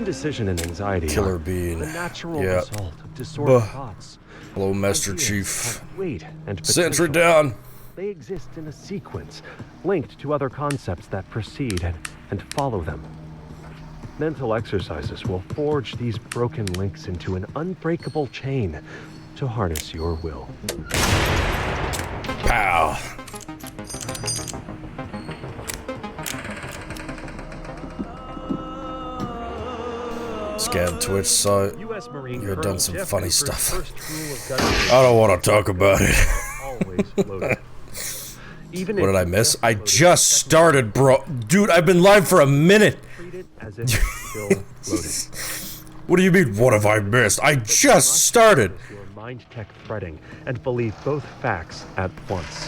Indecision and anxiety Killer are Bean. the natural Yeah. result of disordered thoughts. Hello, Master Ideas Chief. have weight and Sentry potential. down. They exist in a sequence, linked to other concepts that precede and follow them. Mental exercises will forge these broken links into an unbreakable chain to harness your will. Pow. Scan Twitch saw it. U.S. Marine You had done some Jeff funny Cooper's stuff. first rule of gun I don't want to talk about it. always loaded. Even What if did I you miss? I loaded just second started, bro. Dude, I've been live for a minute. treat it as if it's still loaded. What do you mean, what have I missed? I just started. Your mind tech threading and believe both facts at once.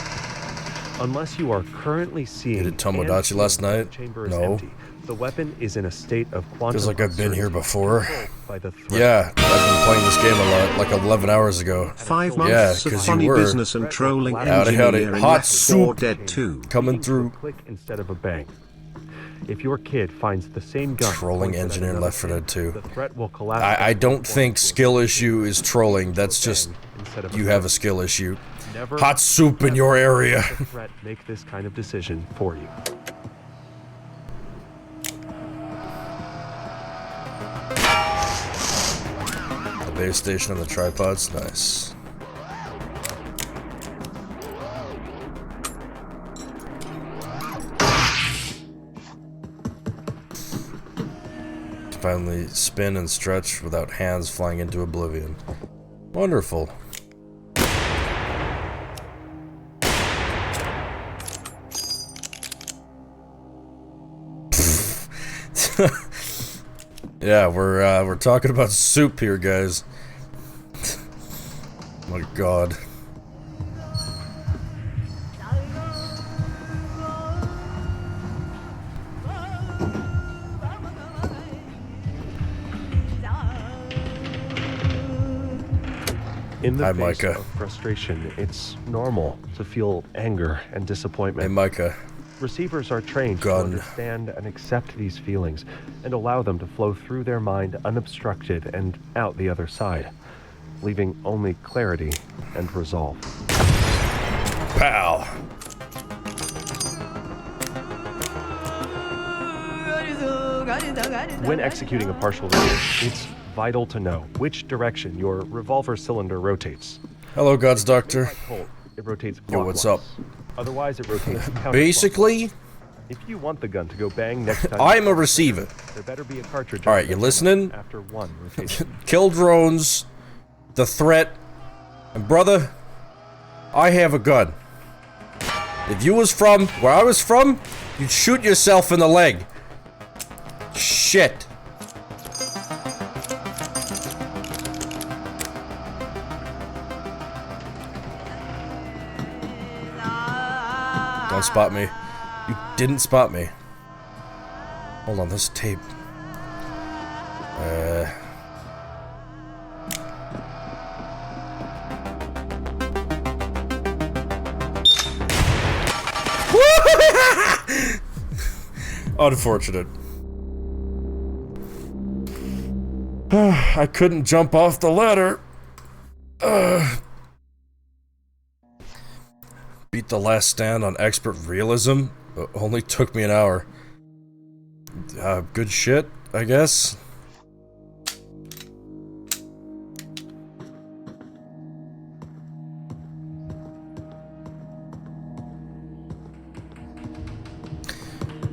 Unless you are currently seeing. You did Tomodachi and last feeling night? the chamber is No. empty, the weapon is in a state of quantum. Feels like I've been here uncertainty, before. controlled by the threat. Yeah, I've been playing this game a lot, like 11 hours ago. 5 Yeah, months of 'cause you funny were. business and trolling Howdy, howdy. engineering Hot Left 4 soup. Dead 2. Coming Leading to a through. click instead of a bang. If your kid finds the same gun Trolling pointed at engineer in another Left 4 Dead kid, 2. the threat will collapse. I don't think skill issue is trolling. That's just Instead of you have a skill issue. Never Hot soup in your area. let the threat make this kind of decision for you. The base station and the tripods, nice. Finally spin and stretch without hands flying into oblivion. Wonderful. Yeah, we're talking about soup here, guys. My God. In the Hi, face Micah. of frustration, it's normal to feel anger and Hey, disappointment. Micah. Receivers are trained Gun. to understand and accept these feelings and allow them to flow through their mind unobstructed and out the other side, leaving only clarity and resolve. Pow. When executing a partial reload, it's vital to know which direction your revolver cylinder rotates. Hello, God's Doctor. Like Colt, it rotates Yo, what's clockwise. Otherwise, it rotates counterclockwise. Basically, If you want the gun to go bang next time, I'm a receiver. there better be a cartridge. All right, on you the listening? After one rotation. Kill drones, the threat, and brother, I have a gun. If you was from where I was from, you'd shoot yourself in the leg. Shit. Don't spot me. You didn't spot me. Hold on, this tape. Unfortunate. I couldn't jump off the ladder. Beat the last stand on expert realism. Only took me an hour. Good shit, I guess.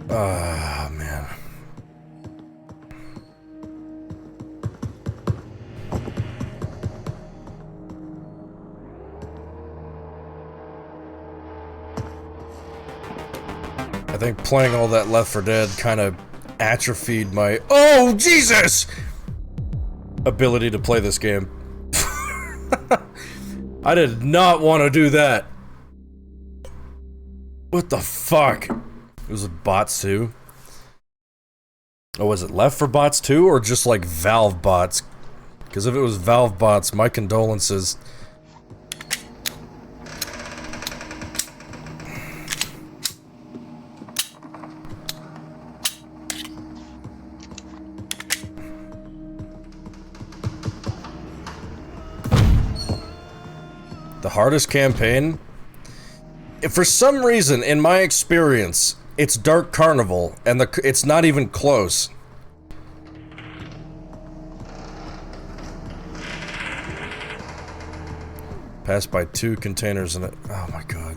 Ah, man. I think playing all that Left 4 Dead kind of atrophied my oh Jesus ability to play this game. I did not want to do that. What the fuck? It was with bots too. Oh, was it Left for bots too, or just like Valve bots? Because if it was Valve bots, my condolences. The hardest campaign? If for some reason, in my experience, it's Dark Carnival, and it's not even close. Passed by 2 containers in it. Oh my god.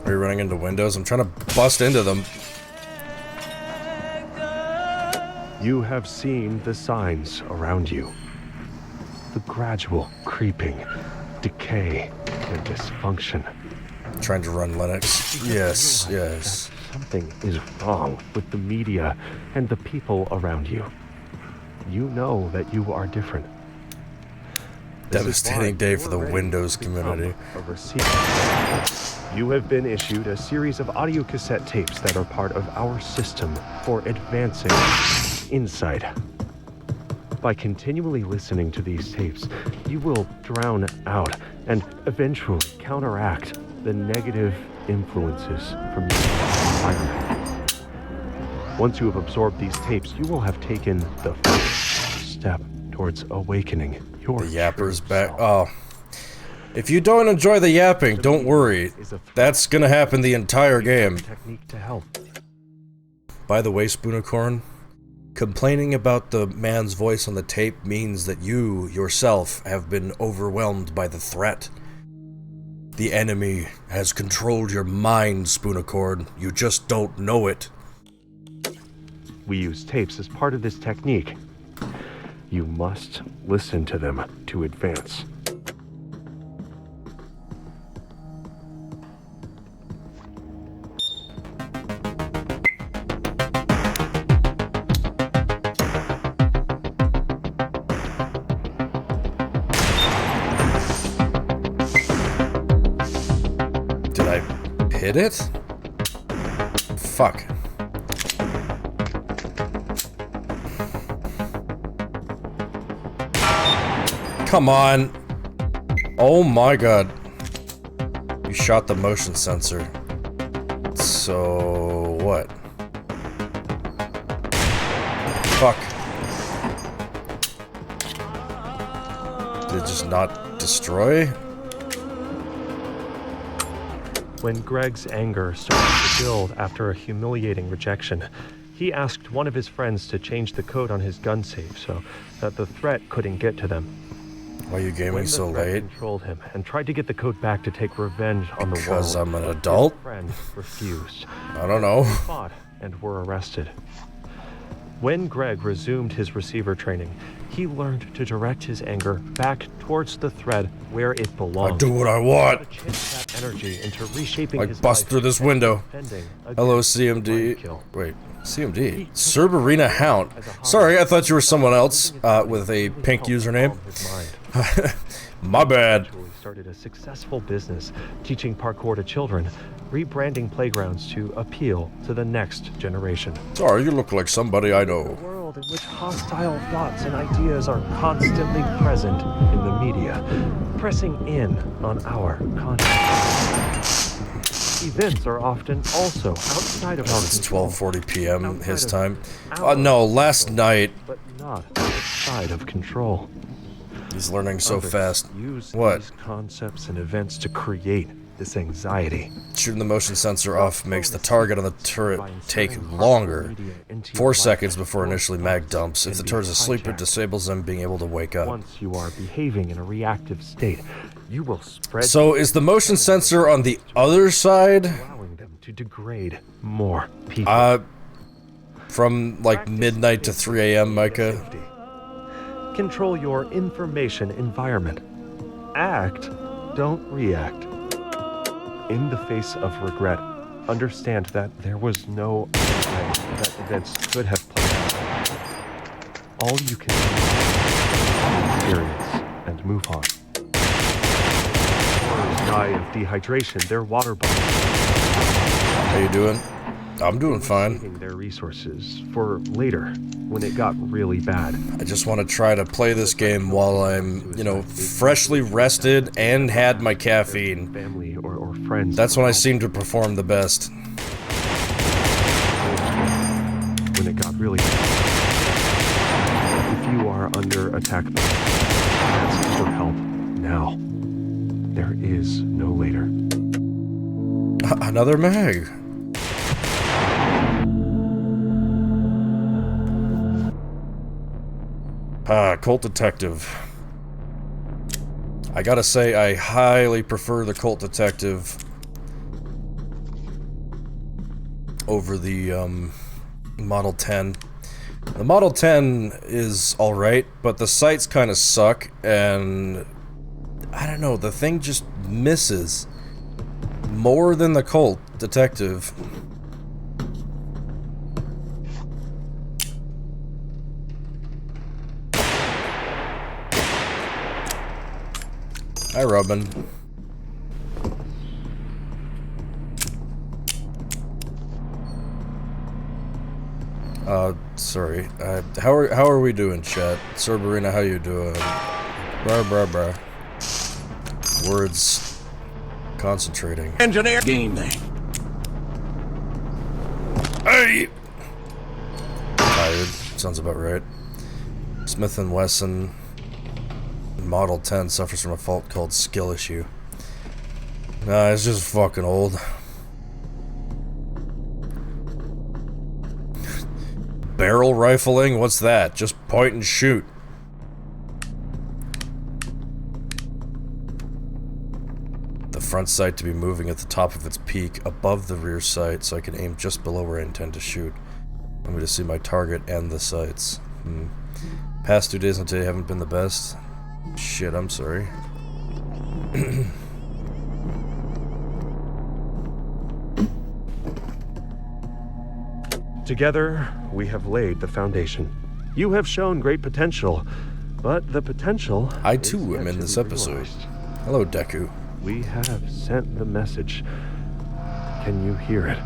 Are you running into windows? I'm trying to bust into them. You have seen the signs around you. The gradual creeping, decay, and dysfunction. Trying to run Linux. Yes, yes. Something is wrong with the media and the people around you. You know that you are different. Devastating day for the Windows community. You have been issued a series of audio cassette tapes that are part of our system for advancing insight. By continually listening to these tapes, you will drown out and eventually counteract the negative influences from your environment. Once you have absorbed these tapes, you will have taken the first step towards awakening your The yapper's true back. self. Oh. If you don't enjoy the yapping, don't worry. That's gonna happen the entire game. Technique to help. By the way, Spoonicorn, complaining about the man's voice on the tape means that you, yourself, have been overwhelmed by the threat. The enemy has controlled your mind, Spoonicorn. You just don't know it. We use tapes as part of this technique. You must listen to them to advance. Did I hit it? Fuck. Come on. Oh my god. You shot the motion sensor. So what? Fuck. Did it just not destroy? When Greg's anger started to build after a humiliating rejection, he asked one of his friends to change the code on his gun safe so that the threat couldn't get to them. Why are you When gaming the so threat late? controlled him and tried to get the code back to take revenge on the world. Because I'm an adult? His friend refused. I don't know. They fought and were arrested. When Greg resumed his receiver training, he learned to direct his anger back towards the thread where it belonged. I do what I want. To channel that energy into reshaping I his bust life through this and window. defending Hello, against CMD. kill. Wait, CMD? Cerberina Hound. Sorry, I thought you were someone else with a pink username. My bad. Eventually started a successful business teaching parkour to children, rebranding playgrounds to appeal to the next generation. Sorry, you look like somebody I A know. world in which hostile thoughts and ideas are constantly present in the media, pressing in on our consciousness. Events are often also outside of our It's control. 12:40 p.m. his Outside time. of our No, last night. but not outside of control. He's learning so Others fast. Use What? these concepts and events to create this anxiety. Shooting the motion sensor off makes the target on the turret take longer. 4 seconds before initially mag dumps. If the turret's asleep, it disables them being able to wake up. Once you are behaving in a reactive state, you will spread, So is the motion sensor on the other side? allowing them to degrade more people. From like midnight to 3 a.m., Micah. Safety. Control your information environment. Act, don't react. In the face of regret, understand that there was no other way that events could have played out. All you can do is experience and move on. Others die of dehydration, their water bottles. How you doing? I'm doing fine. Saving their resources for later, when it got really bad. I just want to try to play this game while I'm, you know, freshly rested and had my caffeine. Family or friends. That's when I seem to perform the best. when it got really bad. If you are under attack, ask for help now. There is no later. Another mag. Cult Detective. I gotta say, I highly prefer the Cult Detective over the Model 10. The Model 10 is alright, but the sights kind of suck, and I don't know, the thing just misses more than the Cult Detective. Hi, Robin. Sorry. How are we doing, chat? Cerberina, how you doing? Brah. Words. Concentrating. Engineer game day. Hey! Tired. Sounds about right. Smith & Wesson Model 10 suffers from a fault called skill issue. Nah, it's just fucking old. Barrel rifling? What's that? Just point and shoot. The front sight to be moving at the top of its peak above the rear sight so I can aim just below where I intend to shoot. I'm going to see my target and the sights. Past 2 days on today haven't been the best. Shit, I'm sorry. Together, we have laid the foundation. You have shown great potential, but the potential... I too am in this episode. Hello, Deku. We have sent the message. Can you hear it?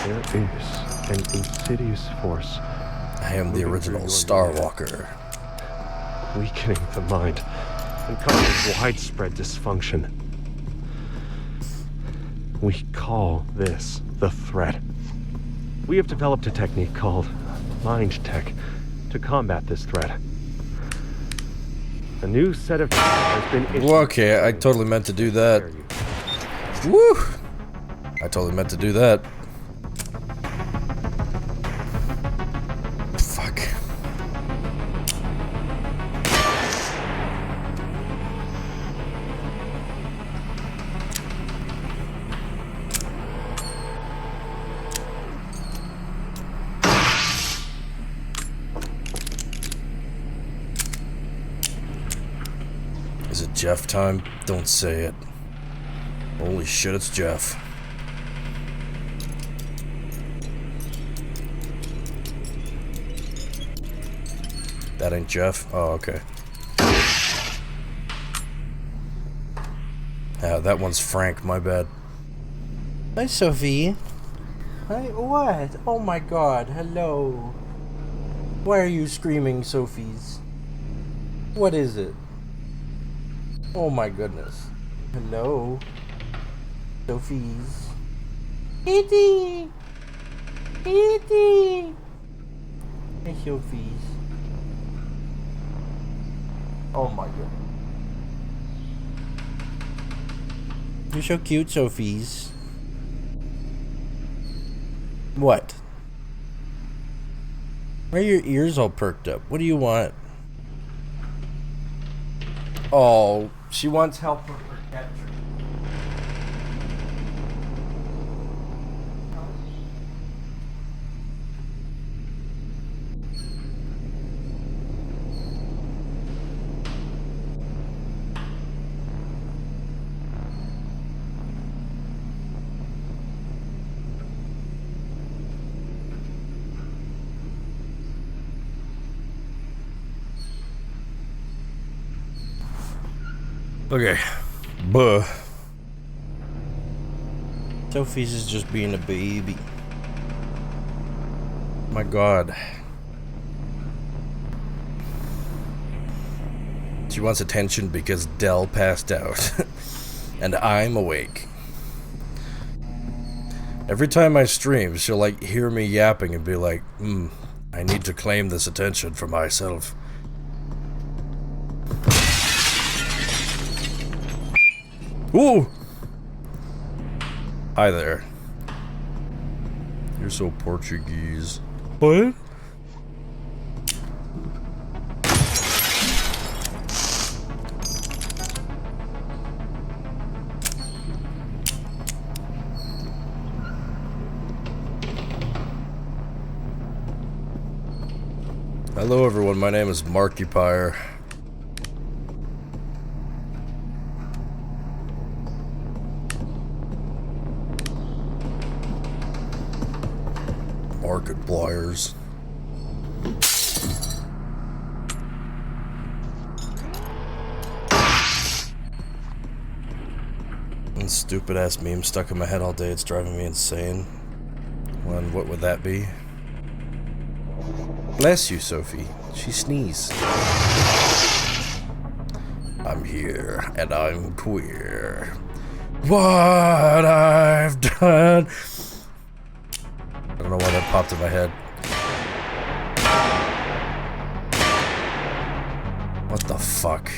There is an insidious force. I am the original Starwalker. Weakening the mind and causing widespread dysfunction. We call this the threat. We have developed a technique called Mind Tech to combat this threat. A new set of has been issued. Well, okay, I totally meant to do that. Woo! I totally meant to do that. Fuck. Is it Jeff time? Don't say it. Holy shit, it's Jeff. That ain't Jeff? Oh, okay. That one's Frank, my bad. Hi, Sophie. Hi, what? Oh my god, hello. Why are you screaming, Sophies? What is it? Oh my goodness. Hello. Sophies. E.T. E.T. Hey, Sophies. Oh my god. You're so cute, Sophies. What? Why are your ears all perked up? What do you want? Oh, she wants help with her cat tree. Okay. Buh. Sophie's is just being a baby. My god. She wants attention because Dell passed out. And I'm awake. Every time I stream, she'll like hear me yapping and be like, I need to claim this attention for myself. Ooh! Hi there. You're so Portuguese. What? Hello everyone, my name is Markiplier. Markipliers. And stupid ass meme stuck in my head all day, it's driving me insane. When, what would that be? Bless you, Sophie. She sneezed. I'm here, and I'm queer. What I've done. I don't know why that popped in my head. What the fuck?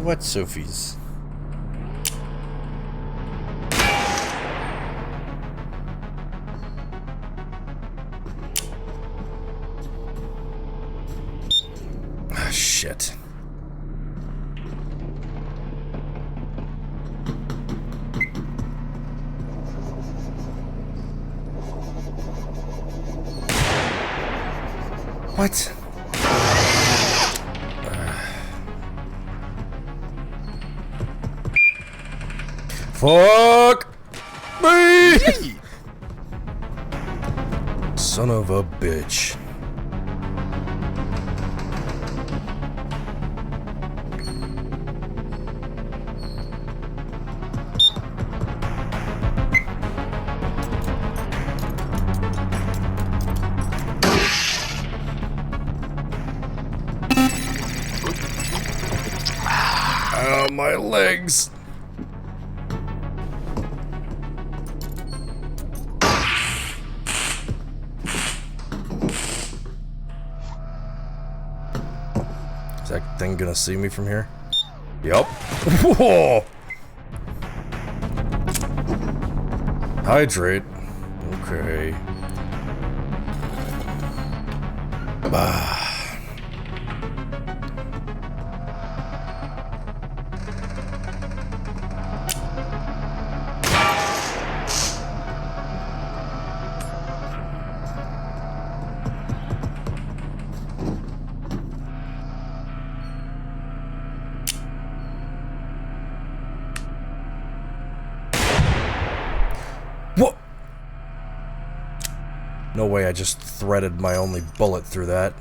What Sophie's? Ah, shit. What? Fuck me! Son of a bitch. Ow, my legs. Is that thing gonna see me from here? Yup. Whoa! Hydrate. Okay. Bah. What? No way, I just threaded my only bullet through that.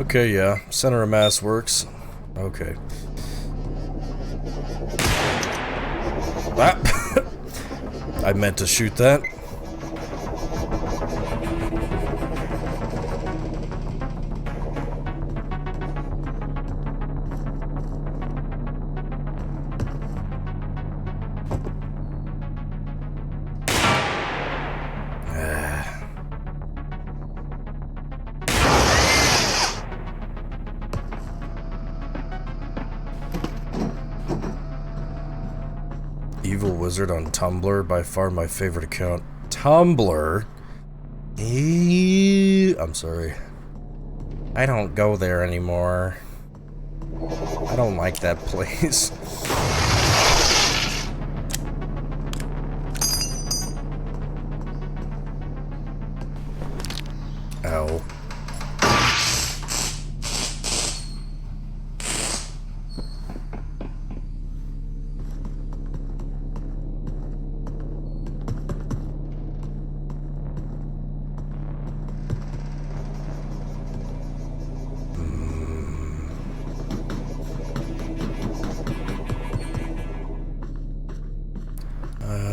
Okay, yeah. Center of mass works. Okay. Ah! I meant to shoot that. Evil Wizard on Tumblr, by far my favorite account. Tumblr? I'm sorry. I don't go there anymore. I don't like that place. Ow.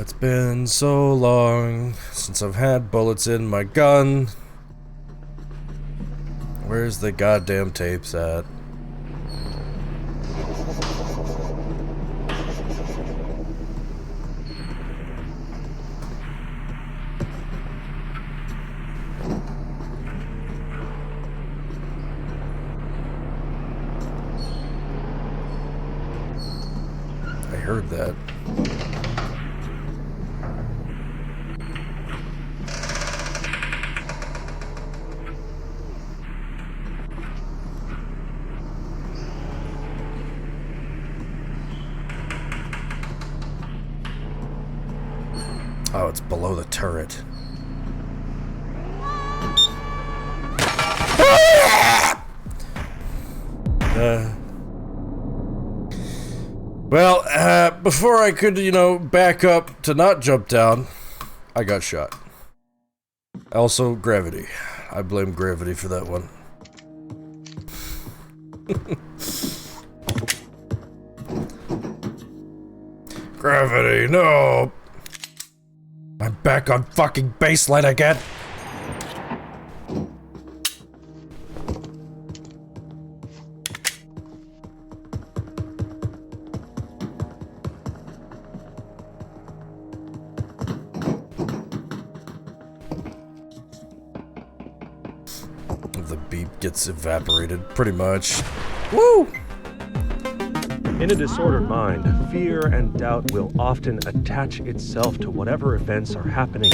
It's been so long since I've had bullets in my gun. Where's the goddamn tapes at? I heard that. Oh, it's below the turret. Well, before I could, back up to not jump down, I got shot. Also, gravity. I blame gravity for that one. Gravity, no! I'm back on fucking baseline again! The beep gets evaporated, pretty much. Woo! In a disordered mind, fear and doubt will often attach itself to whatever events are happening.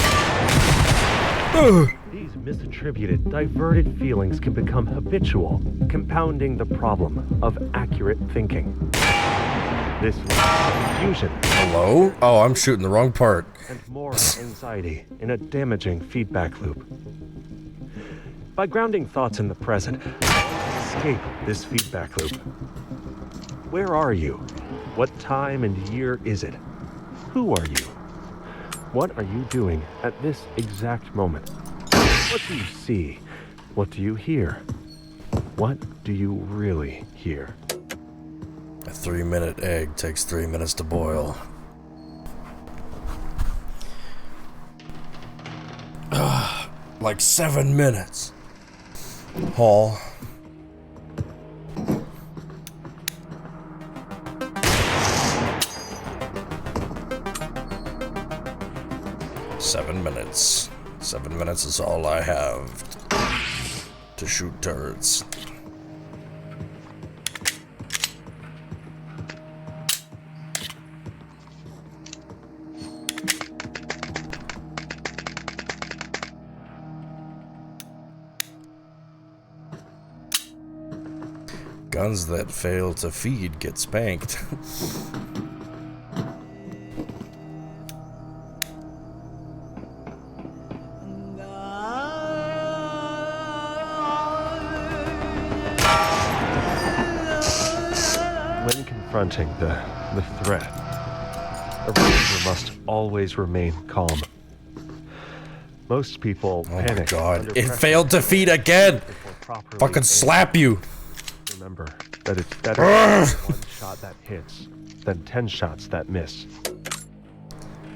These misattributed, diverted feelings can become habitual, compounding the problem of accurate thinking. This leads to confusion. Hello? Oh, I'm shooting the wrong part. And more anxiety in a damaging feedback loop. By grounding thoughts in the present, escape this feedback loop. Where are you? What time and year is it? Who are you? What are you doing at this exact moment? What do you see? What do you hear? What do you really hear? A 3-minute egg takes 3 minutes to boil. Like 7 minutes. Hall. Minutes. 7 minutes is all I have to shoot turrets. Guns that fail to feed get spanked. Confronting the threat, a ranger must always remain calm. Most people panic. Oh my god, it failed to feed again! Fucking slap you! Remember that it's better one shot that hits than 10 shots that miss.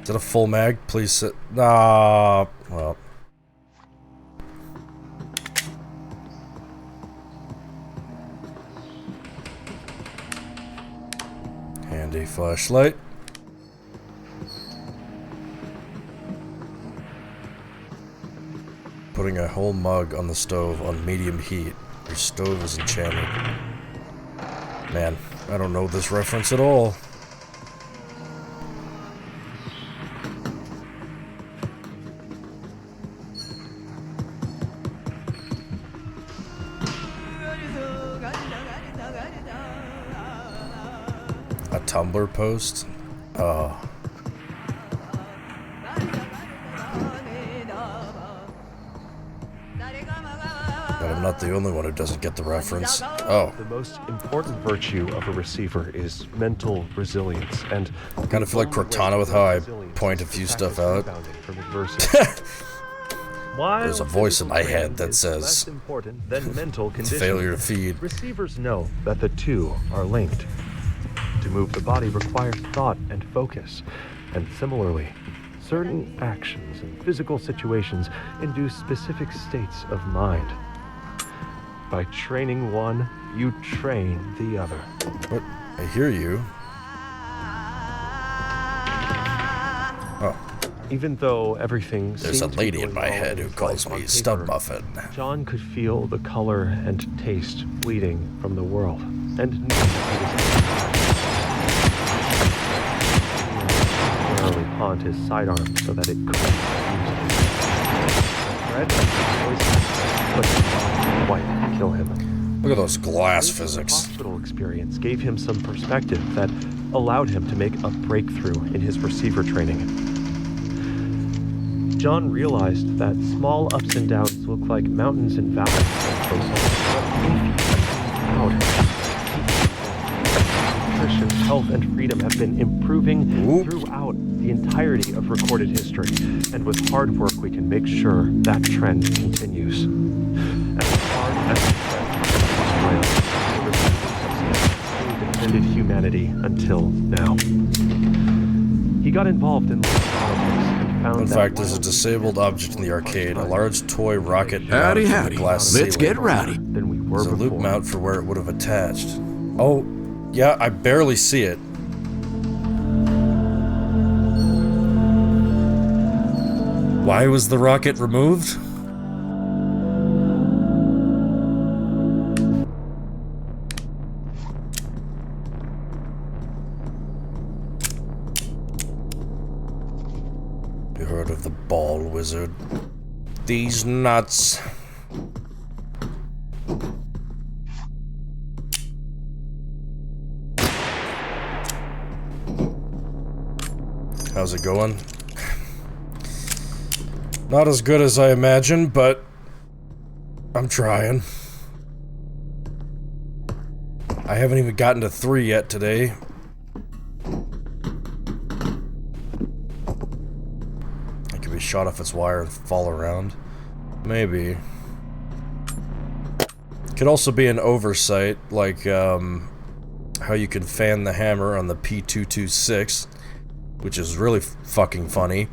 Is it a full mag? Please sit. Nah, well. Handy flashlight. Putting a whole mug on the stove on medium heat. Your stove is enchanted. Man, I don't know this reference at all. Tumblr post? Oh. But I'm not the only one who doesn't get the reference. Oh. The most important virtue of a receiver is mental resilience, and I kind of feel like Cortana with how I point a few stuff out. There's a voice in my head that says it's failure to feed. Receivers know that the two are linked. To move the body requires thought and focus, and similarly, certain actions and physical situations induce specific states of mind. By training one, you train the other. What? I hear you. Oh. Even though everything There's a seemed to be lady in going my well head who his calls life on me Stub paper, Muffin. John could feel the color and taste bleeding from the world, and knew he temporarily pawned his sidearm so that it couldn't but quite kill him. Look at those glass This physics. hospital experience gave him some perspective that allowed him to make a breakthrough in his receiver training. John realized that small ups and downs look like mountains and valleys. Nutrition, health, and freedom have been improving throughout the entirety of recorded history, and with hard work we can make sure that trend continues. As hard as the threat of defended humanity until now. He got involved in politics. In fact, there's a disabled object in the arcade, a large toy rocket Howdy, mounted to the howdy. glass Let's ceiling. get rowdy. Than we were There's a loop before. mount for where it would have attached. Oh, yeah, I barely see it. Why was the rocket removed? You heard of the ball wizard? These nuts. How's it going? Not as good as I imagined, but I'm trying. I haven't even gotten to 3 yet today. It could be shot off its wire and fall around. Maybe. Could also be an oversight, like how you can fan the hammer on the P226, which is really fucking funny.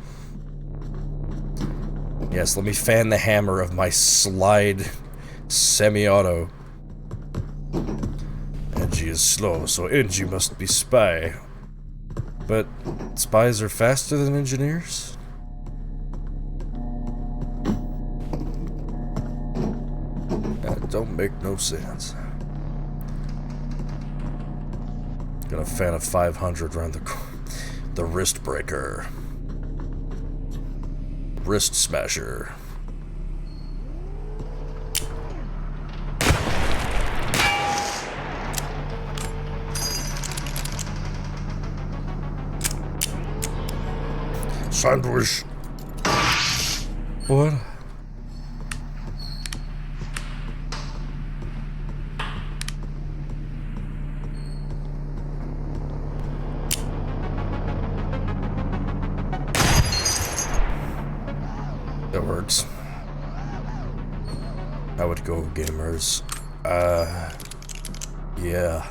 Yes, let me fan the hammer of my slide semi-auto. Engie is slow, so Engie must be spy. But spies are faster than engineers? That don't make no sense. Gonna fan a 500 around the wrist breaker. Wrist smasher. Sandwich. What? That works. I would go, gamers. Yeah.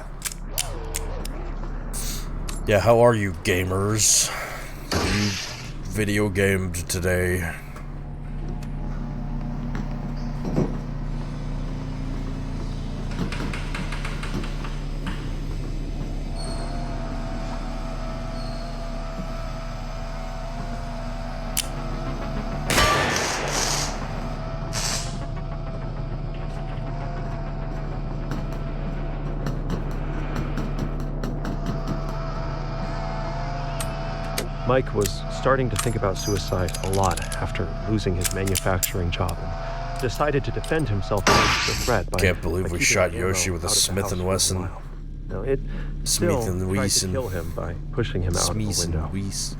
Yeah, how are you, gamers? Have you video gamed today? Mike was starting to think about suicide a lot after losing his manufacturing job and decided to defend himself against the threat by Can't believe by we keeping shot ammo Yoshi with a out of the Smith house & for a Wesson. while. Now, it Smith still and tried Weiss to and kill him by pushing him out of the Smeese window. and Weiss.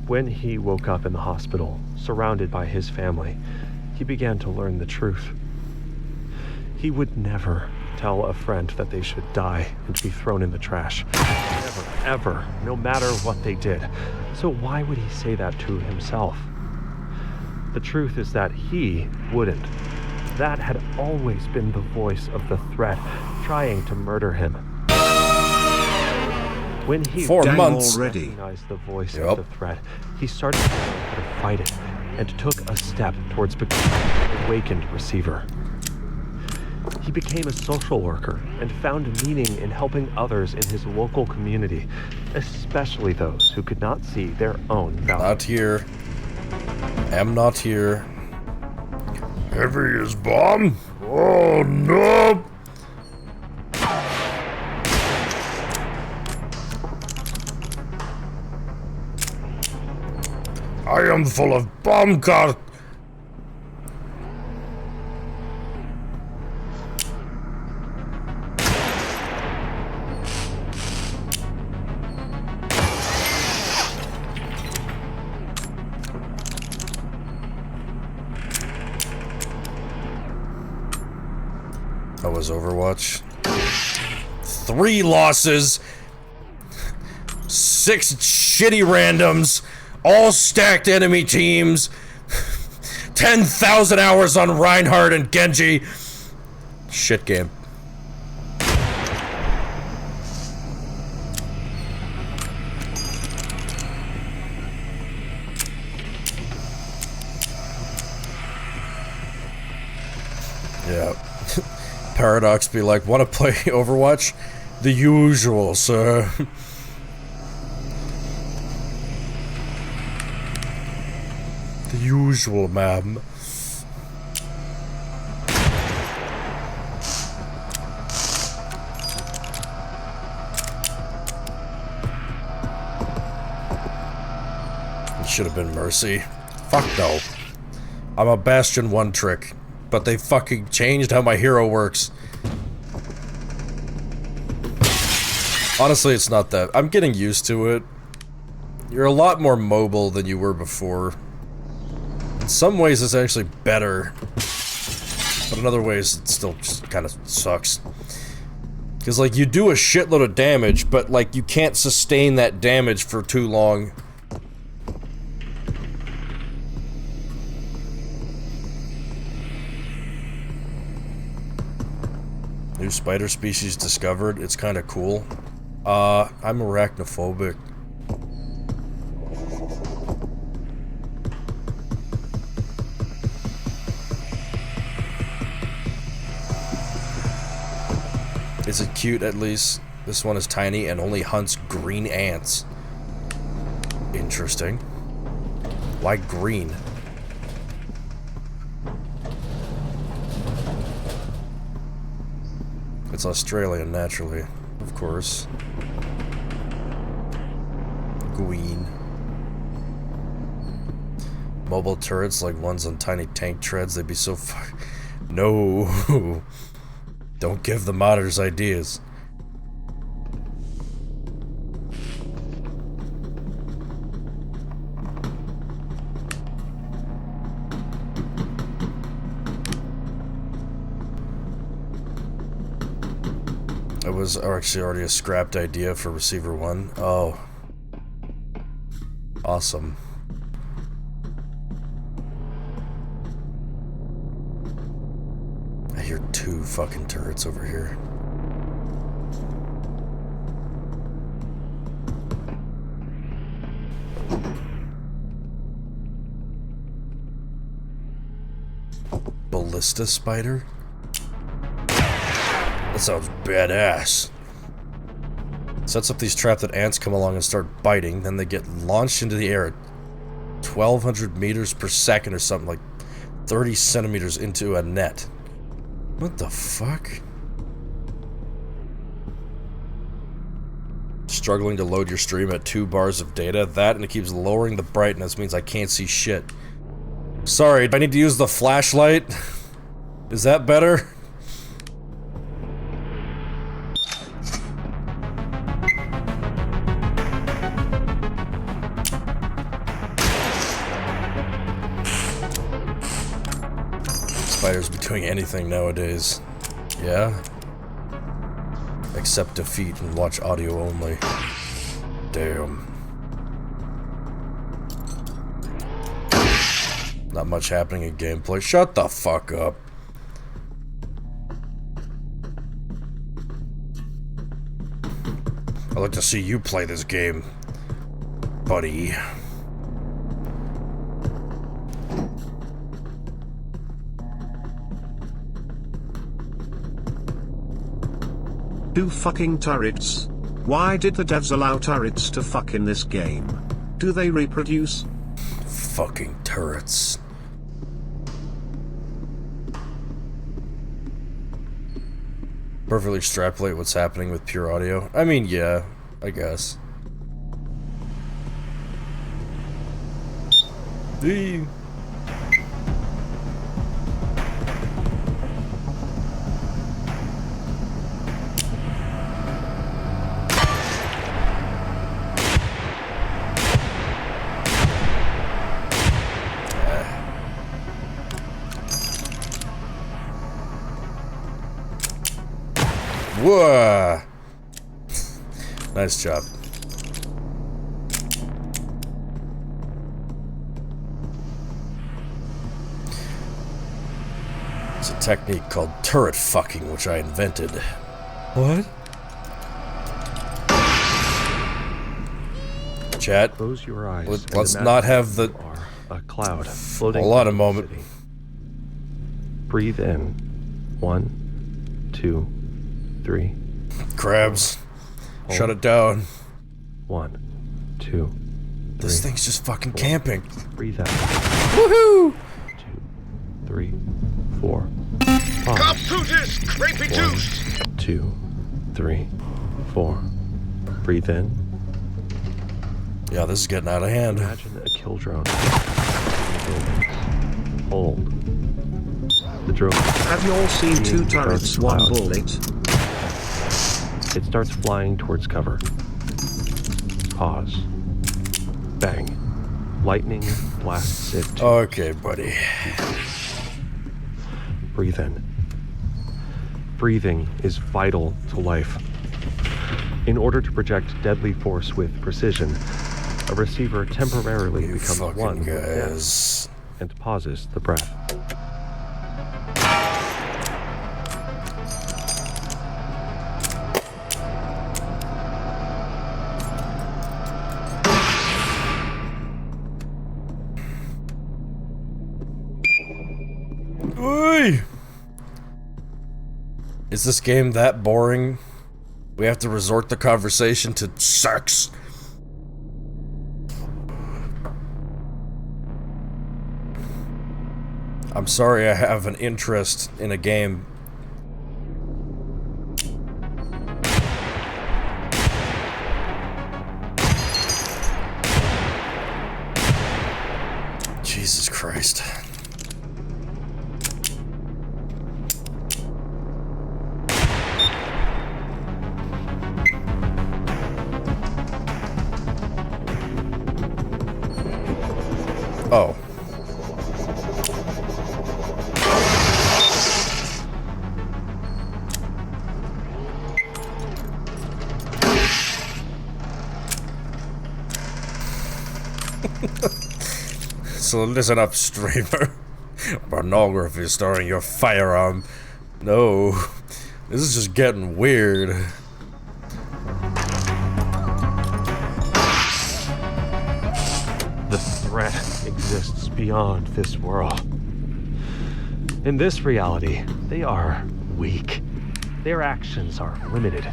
When he woke up in the hospital, surrounded by his family, he began to learn the truth. He would never tell a friend that they should die and be thrown in the trash. Never, ever, no matter what they did. So why would he say that to himself? The truth is that he wouldn't. That had always been the voice of the threat, trying to murder him. When he 4 months recognized the voice of the threat, he started to learn how to fight it and took a step towards becoming an awakened receiver. He became a social worker and found meaning in helping others in his local community, especially those who could not see their own value. Not here. Am not here. Heavy as bomb? Oh no! I am full of bomb cart. That was Overwatch. 3 losses. 6 shitty randoms. All stacked enemy teams. 10,000 hours on Reinhardt and Genji. Shit game. Yeah. Paradox be like, wanna play Overwatch? The usual, sir. The usual, ma'am. It should have been Mercy. Fuck no. I'm a Bastion one trick, but they fucking changed how my hero works. Honestly, it's not that. I'm getting used to it. You're a lot more mobile than you were before. In some ways, it's actually better. But in other ways, it still just kind of sucks. Because, like, you do a shitload of damage, but, like, you can't sustain that damage for too long. New spider species discovered. It's kind of cool. I'm arachnophobic. Is it cute at least? This one is tiny and only hunts green ants. Interesting. Why green? It's Australian, naturally. Of course. Green. Mobile turrets like ones on tiny tank treads, they'd be so No! Don't give the modders ideas. It was actually already a scrapped idea for Receiver 1. Oh. Awesome. I hear 2 fucking turrets over here. Ballista spider? That sounds badass. Sets up these traps that ants come along and start biting, then they get launched into the air at 1,200 meters per second or something, like 30 centimeters into a net. What the fuck? Struggling to load your stream at 2 bars of data. That and it keeps lowering the brightness means I can't see shit. Sorry, do I need to use the flashlight? Is that better? fighters be doing anything nowadays. Yeah? Except defeat and watch audio only. Damn. Not much happening in gameplay. Shut the fuck up. I'd like to see you play this game, buddy. Two fucking turrets. Why did the devs allow turrets to fuck in this game? Do they reproduce? Fucking turrets. Perfectly extrapolate what's happening with pure audio. I mean, yeah, I guess. The Whoa! Nice job. It's a technique called turret fucking, which I invented. What? Chat. Close your eyes. Let's not have the... You are a cloud floating. Hold on a over the moment. city. Breathe in. 1, 2, 3. Crabs. Hold. Shut it down. 1, 2, 3. This thing's just fucking camping. Breathe out. Woohoo! 2, 3, 4. Come to this, creepy juice! 2, 3, 4. Breathe in. Yeah, this is getting out of hand. Imagine a kill drone. Hold. The drone. Have you all seen two turrets, one cloud. bullet? It starts flying towards cover. Pause. Bang. Lightning blasts it. Okay, buddy. Breathe in. Breathing is vital to life. In order to project deadly force with precision, a receiver temporarily You becomes fucking one with death guys. and pauses the breath. Oi! Is this game that boring? We have to resort the conversation to sex. I'm sorry I have an interest in a game. Jesus Christ. Oh. So listen up, streamer. Pornography storing your firearm. No. This is just getting weird. The threat exists beyond this world. In this reality, they are weak. Their actions are limited.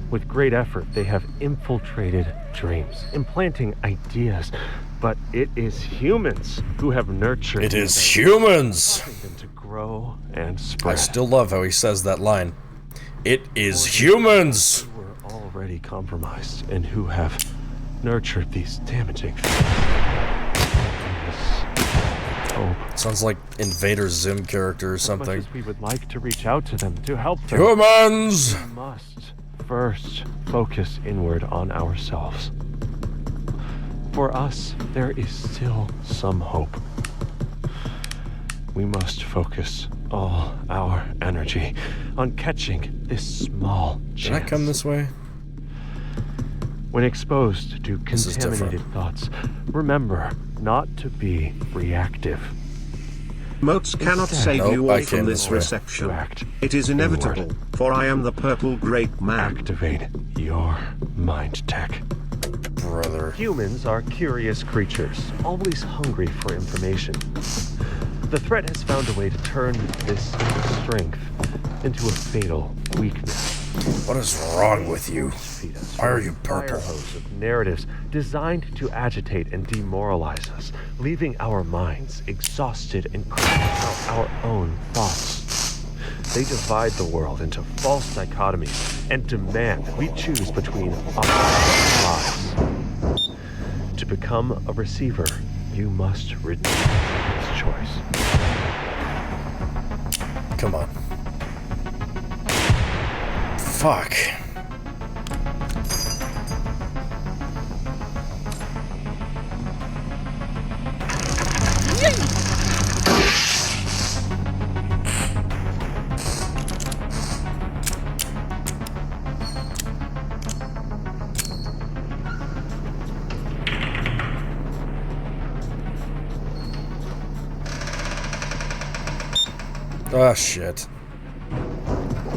With great effort, they have infiltrated dreams, implanting ideas. But it is humans who have nurtured It these is ideas, humans! causing them to grow and I spread. still love how he says that line. It is humans! Who were already compromised and who have nurtured these damaging things. Hope. Sounds like Invader Zim character or As much something. as we would like to reach out to them to help them, Humans! we must first focus inward on ourselves. For us, there is still some hope. we must focus all our energy on catching this small chance. Did I come this way? When exposed to This is contaminated different. thoughts, remember not to be reactive. Moats cannot Instead, save Nope, you I all from came this this way. reception. To act It is inevitable, inward. for I am the purple great man. Activate your mind tech. Brother. Humans are curious creatures, always hungry for information. The threat has found a way to turn this strength into a fatal weakness. What is wrong with you? Feed us Why are with you a purple? fire hose of narratives designed to agitate and demoralize us, leaving our minds exhausted and crowding out our own thoughts. They divide the world into false dichotomies and demand we choose between opposite lives. To become a receiver, you must redeem this choice. Come on. Fuck. Ah, shit.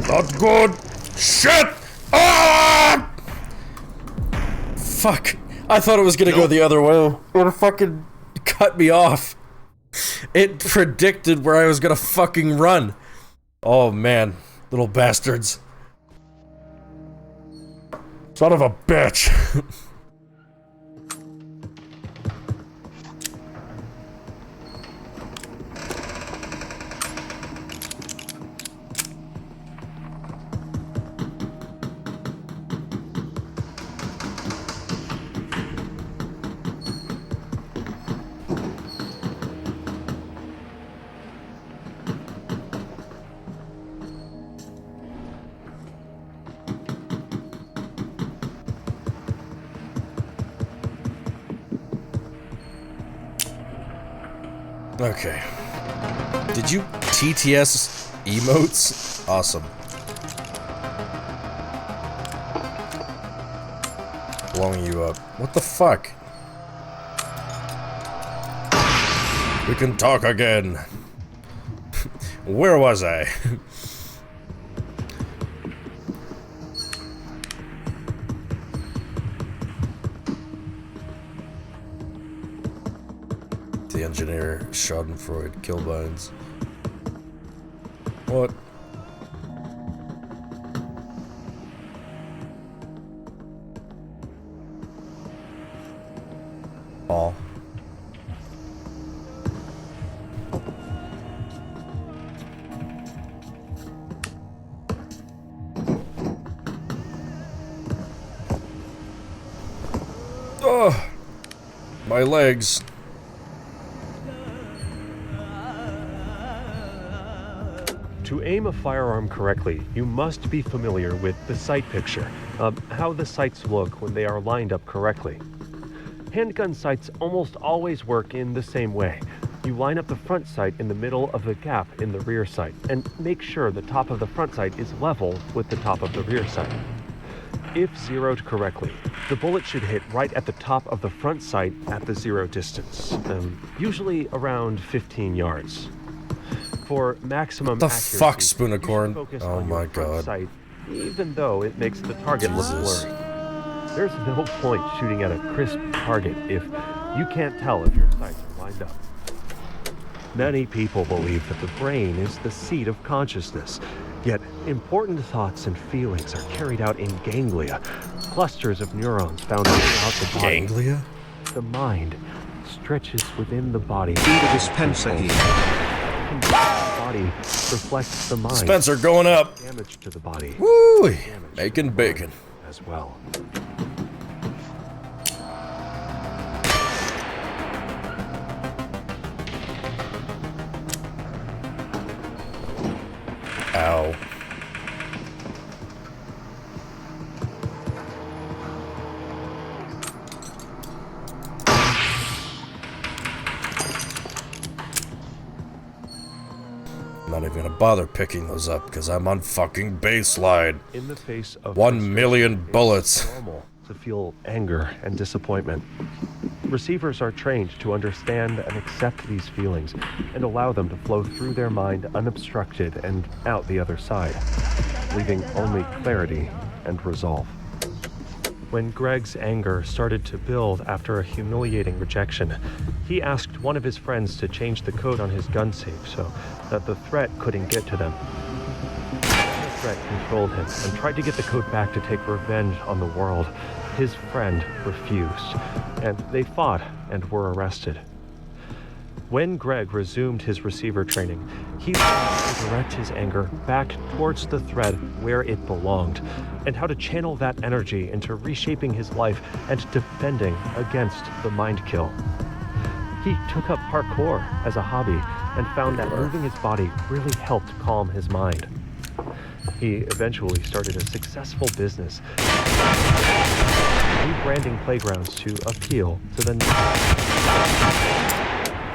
Not good. Shit! Ah! Fuck. I thought it was gonna go the other way. It fucking cut me off. It predicted where I was gonna fucking run. Oh man. Little bastards. Son of a bitch. Okay. Did you TTS emotes? Awesome. Blowing you up. What the fuck? We can talk again. Where was I? The engineer, Schadenfreude, Killbones. What? Paul. Oh, my legs. To aim a firearm correctly, you must be familiar with the sight picture, how the sights look when they are lined up correctly. Handgun sights almost always work in the same way. You line up the front sight in the middle of the gap in the rear sight, and make sure the top of the front sight is level with the top of the rear sight. If zeroed correctly, the bullet should hit right at the top of the front sight at the zero distance, usually around 15 yards. For maximum The accuracy, fuck, you should Spoonicorn? focus Oh on my your front God. sight, even though it makes the target look Jesus. blurry. There's no point shooting at a crisp target if you can't tell if your sights are lined up. Many people believe that the brain is the seat of consciousness, yet important thoughts and feelings are carried out in ganglia, clusters of neurons found throughout the body. Ganglia? The mind stretches within the body. Be the dispenser here. The body reflects the mind. Spencer going up. Damage to the body Woo! Making bacon. as well. Ow. not even gonna bother picking those up because I'm on fucking baseline. In the face of 1 million frustration, bullets. it's normal to feel anger and disappointment. Receivers are trained to understand and accept these feelings and allow them to flow through their mind unobstructed and out the other side, leaving only clarity and resolve. When Greg's anger started to build after a humiliating rejection, he asked one of his friends to change the code on his gun safe so that the threat couldn't get to them. The threat controlled him and tried to get the code back to take revenge on the world. His friend refused, and they fought and were arrested. When Greg resumed his receiver training, he learned how to direct his anger back towards the thread where it belonged, and how to channel that energy into reshaping his life and defending against the mind kill. He took up parkour as a hobby and found that moving his body really helped calm his mind. He eventually started a successful business, rebranding playgrounds to appeal to the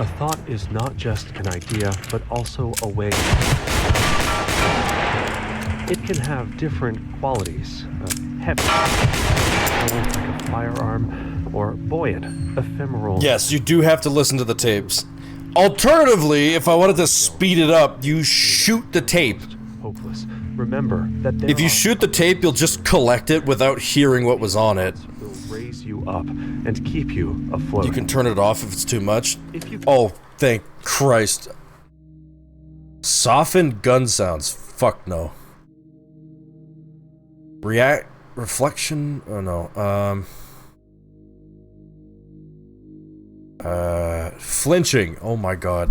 A thought is not just an idea, but also a way. It can have different qualities. Heavy, like a firearm, or buoyant, ephemeral. Yes, you do have to listen to the tapes. Alternatively, if I wanted to speed it up, you shoot the tape. Hopeless. Remember that If you shoot the tape, you'll just collect it without hearing what was on it. will raise you up and keep you afloat. You can turn it off if it's too much. If you Oh, thank Christ. Softened gun sounds. Fuck no. Reflection? Oh no. Flinching. Oh my god.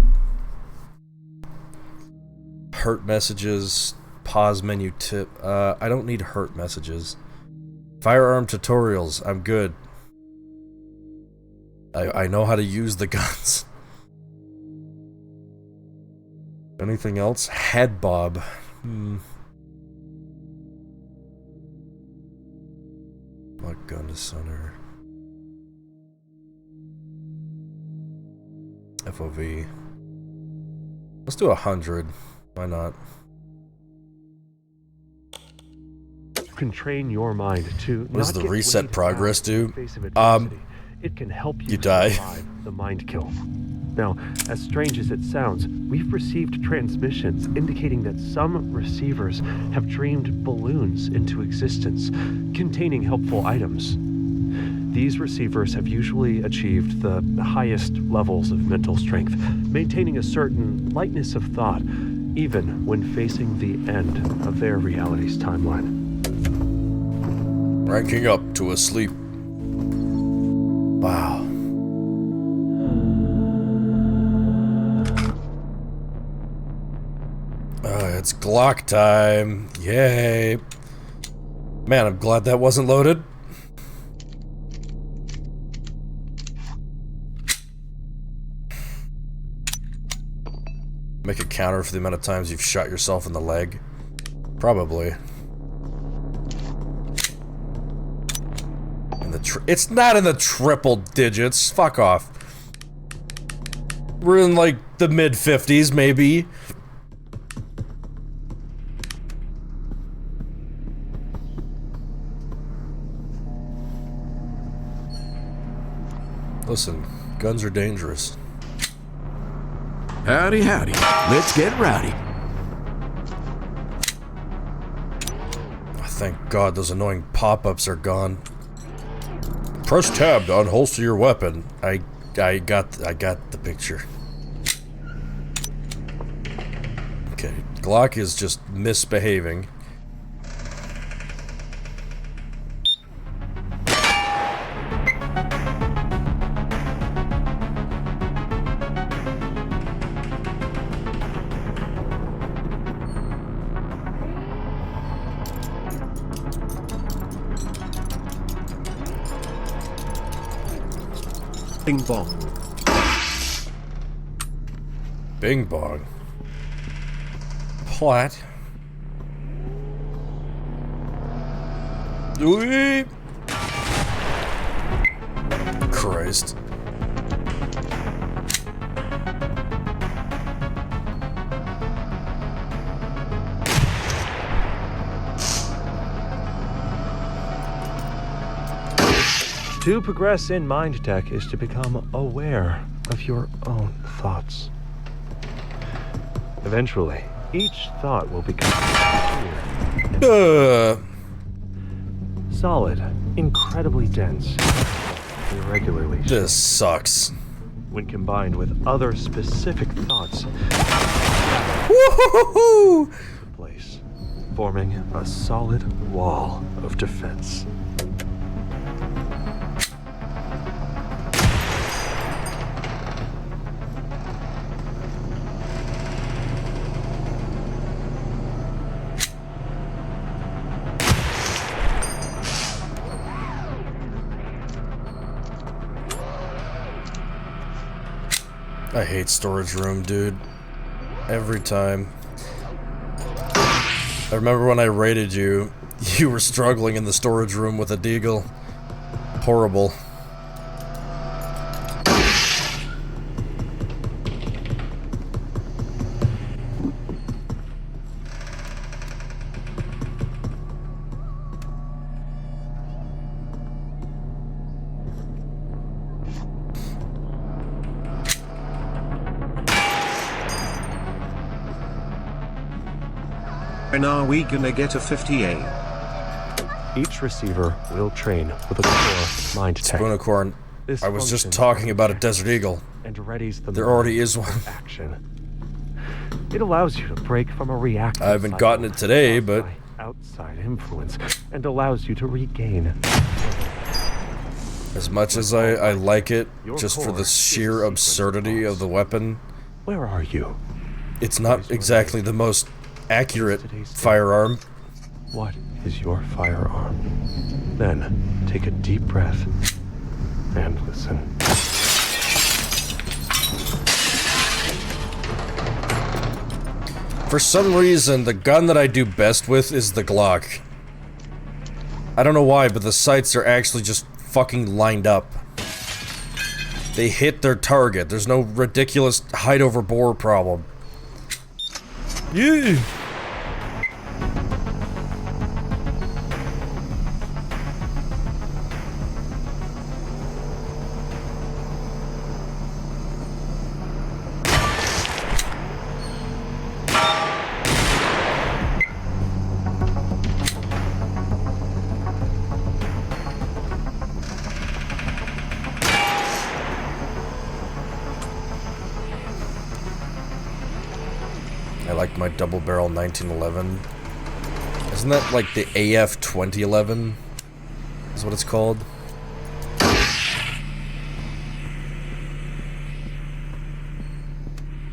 Hurt messages. Pause menu tip. I don't need hurt messages. Firearm tutorials. I'm good. I know how to use the guns. Anything else? Head bob. What gun to center? FOV. Let's do 100. Why not? You can train your mind to What does not the get reset weighed progress down in do? the face of adversity. It can help you, you die. survive the mind kill. Now, as strange as it sounds, we've received transmissions indicating that some receivers have dreamed balloons into existence, containing helpful items. These receivers have usually achieved the highest levels of mental strength, maintaining a certain lightness of thought, even when facing the end of their reality's timeline. Ranking up to a sleep. Wow. It's Glock time. Yay. Man, I'm glad that wasn't loaded. Make a counter for the amount of times you've shot yourself in the leg. Probably. It's not in the triple digits. Fuck off. We're in like the mid-50s, maybe. Listen, guns are dangerous. Howdy, howdy. Let's get rowdy. Thank God those annoying pop-ups are gone. Press tab to unholster your weapon. I got the picture. Okay, Glock is just misbehaving. Bing bong. Bing bong. What? Wee. Christ. To progress in mind tech is to become aware of your own thoughts. Eventually, each thought will become clear, solid, incredibly dense, irregularly shaped. This sucks. When combined with other specific thoughts, Woo-hoo-hoo-hoo! place, forming a solid wall of defense. I hate storage room, dude. Every time. I remember when I raided you, you were struggling in the storage room with a deagle. Horrible. When are we gonna get a 50A? Each receiver will train with a core mind tech. Spoonicorn, This I was just functions talking about a Desert Eagle. and readies the There mind already is one. for action. It allows you to break from a reactive I haven't cycle gotten it today, caused but- by outside influence and allows you to regain. As much as I like it, Your just for core the is sheer sequence absurdity of the weapon, Where are you? it's not exactly the most accurate firearm. What is your firearm? Then take a deep breath and listen. For some reason, the gun that I do best with is the Glock. I don't know why, but the sights are actually just fucking lined up. They hit their target. There's no ridiculous height over bore problem. Yeah. I like my double barrel 1911. Isn't that like the AF 2011? Is what it's called?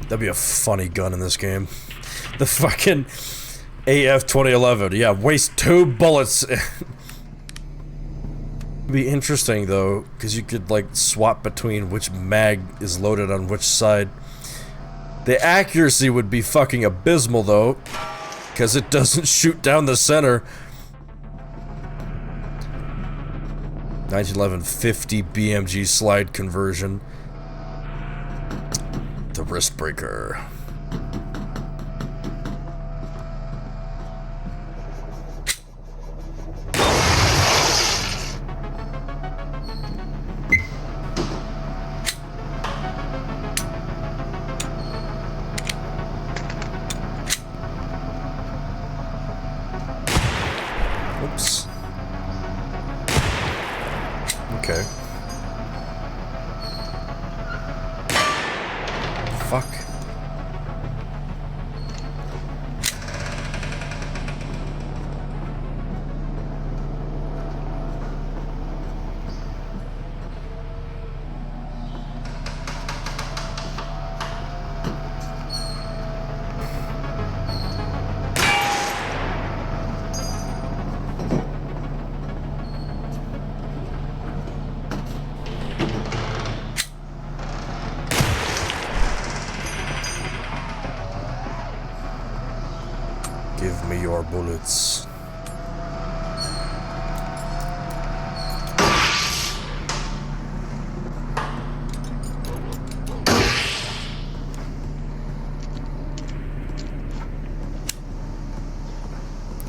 That'd be a funny gun in this game. The fucking AF 2011. Yeah, waste 2 bullets. It'd be interesting though, because you could like swap between which mag is loaded on which side. The accuracy would be fucking abysmal though, because it doesn't shoot down the center. 1911 50 BMG slide conversion. The wrist breaker. Oops. Okay. Fuck. Give me your bullets.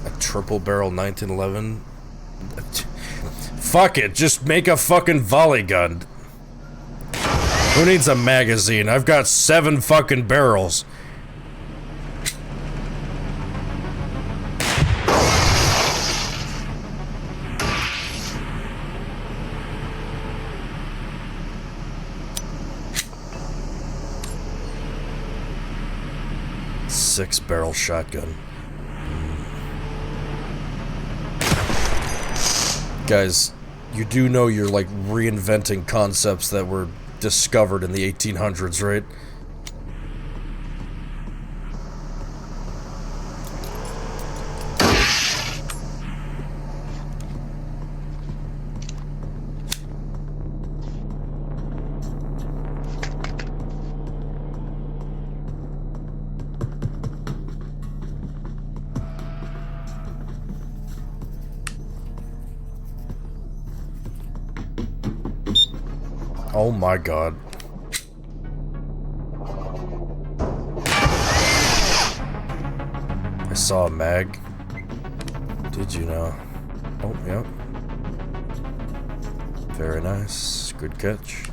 A triple barrel 1911. Fuck it, just make a fucking volley gun. Who needs a magazine? I've got 7 fucking barrels. Six-barrel shotgun. Guys, you do know you're like reinventing concepts that were discovered in the 1800s, right? Oh my god. I saw a mag. Did you know? Oh, yep. Very nice. Good catch.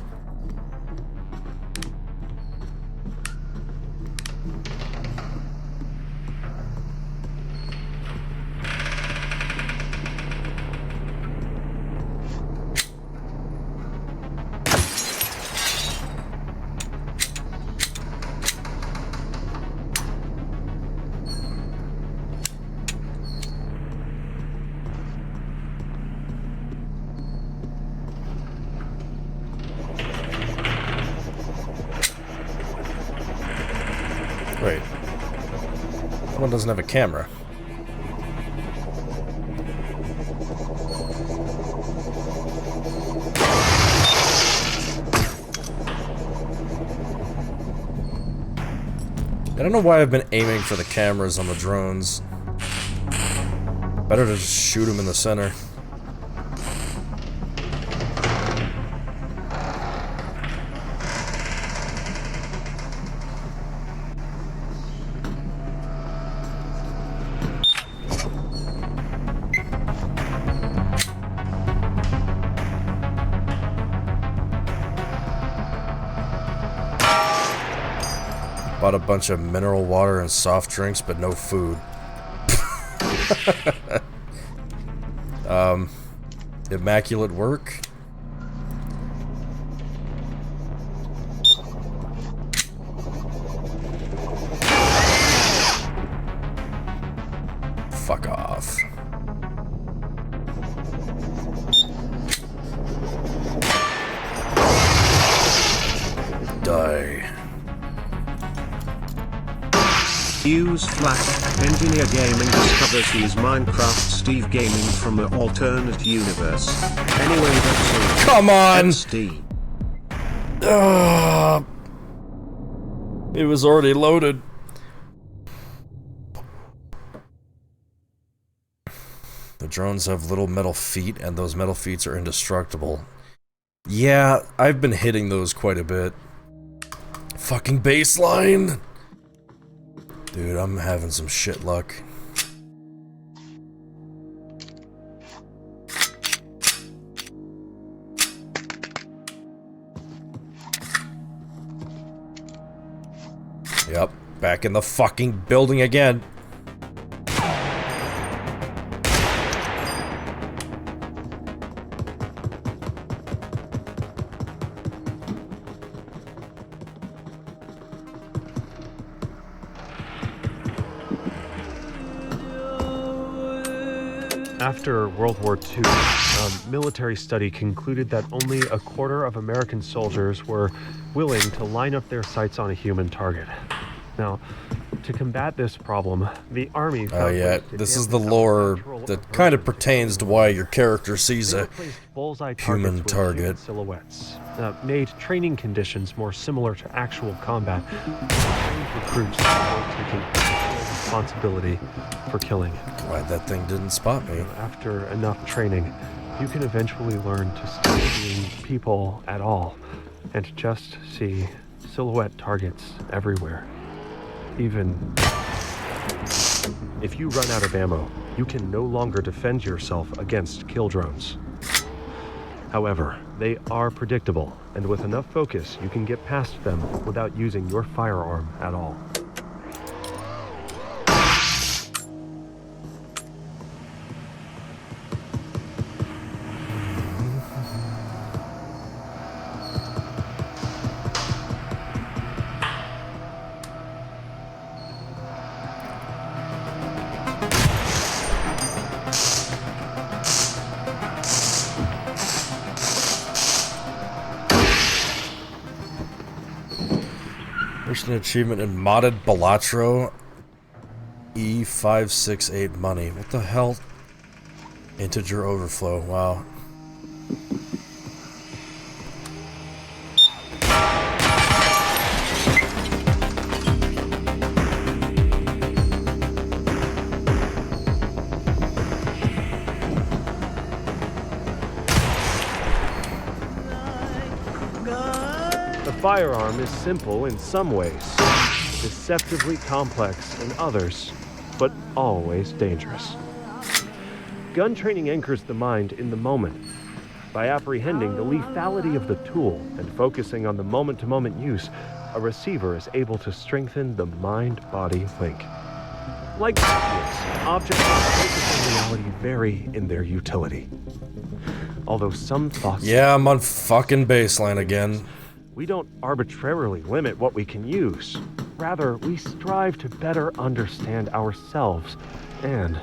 Wait. One doesn't have a camera. I don't know why I've been aiming for the cameras on the drones. Better to just shoot them in the center. Bought a bunch of mineral water and soft drinks, but no food. Immaculate work. Fuck off. Die. Use Flash. Engineer Gaming discovers he's Minecraft Steve Gaming from an alternate universe. Anyway, that's all. Come on! Steve. It was already loaded. The drones have little metal feet, and those metal feet are indestructible. Yeah, I've been hitting those quite a bit. Fucking baseline! Dude, I'm having some shit luck. Yep, back in the fucking building again. After World War II, a military study concluded that only a quarter of American soldiers were willing to line up their sights on a human target. Now, to combat this problem, the Army found Oh yeah, ways to this is dampen the some lore natural that kind of aversions to pertains to killing. why your character sees They a replaced bullseye human targets with human target. silhouettes, made training conditions more similar to actual combat, trained recruits to taking responsibility for killing. Glad that thing didn't spot me. After enough training, you can eventually learn to stop seeing people at all and just see silhouette targets everywhere. Even if you run out of ammo, you can no longer defend yourself against kill drones. However, they are predictable, and with enough focus, you can get past them without using your firearm at all. There's an achievement in modded Balatro E568 money. What the hell? Integer overflow. Wow. The firearm is simple in some ways, deceptively complex in others, but always dangerous. Gun training anchors the mind in the moment. By apprehending the lethality of the tool and focusing on the moment-to-moment use, a receiver is able to strengthen the mind-body link. Like objects of physical reality vary in their utility. Although some thoughts... Yeah, I'm on fucking baseline again. We don't arbitrarily limit what we can use. Rather, we strive to better understand ourselves and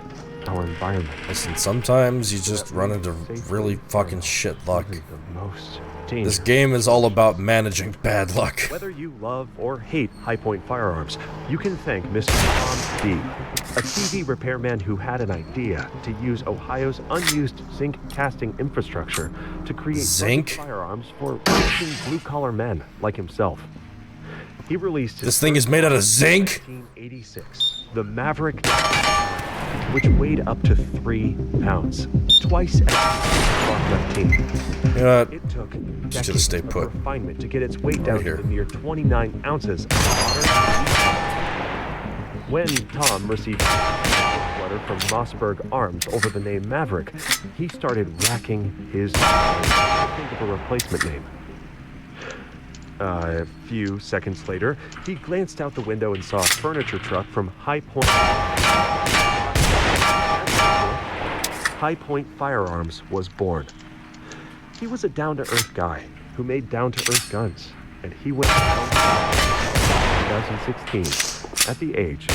our environment. Listen, sometimes you just run into really fucking shit luck. The most This dangerous. game is all about managing bad luck. Whether you love or hate high-point firearms, you can thank Mr. Tom D., a TV repairman who had an idea to use Ohio's unused zinc casting infrastructure to create Zinc? rugged firearms for working blue-collar men like himself. He released his This thing is first made out of model in zinc? 1986, the Maverick, which weighed up to 3 pounds, twice as much as the Glock 19. You know what? It took should've decades stayed of put. refinement to get its weight down Right here. to the mere 29 ounces of modern. When Tom received a letter from Mossberg Arms over the name Maverick, he started racking his brain to think of a replacement name. A few seconds later, he glanced out the window and saw a furniture truck from High Point Firearms was born. He was a down-to-earth guy who made down-to-earth guns, and he went down in 2016 at the age of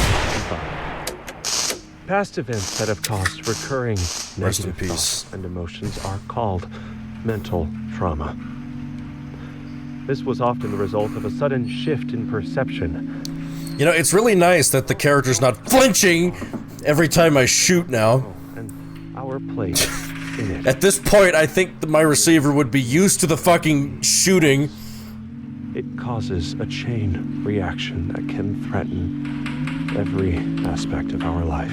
55. Past events that have caused recurring Rest in negative peace. thoughts and emotions are called mental trauma. This was often the result of a sudden shift in perception. You know, it's really nice that the character's not flinching every time I shoot now. And our place in it. At this point, I think that my receiver would be used to the fucking shooting. It causes a chain reaction that can threaten every aspect of our life.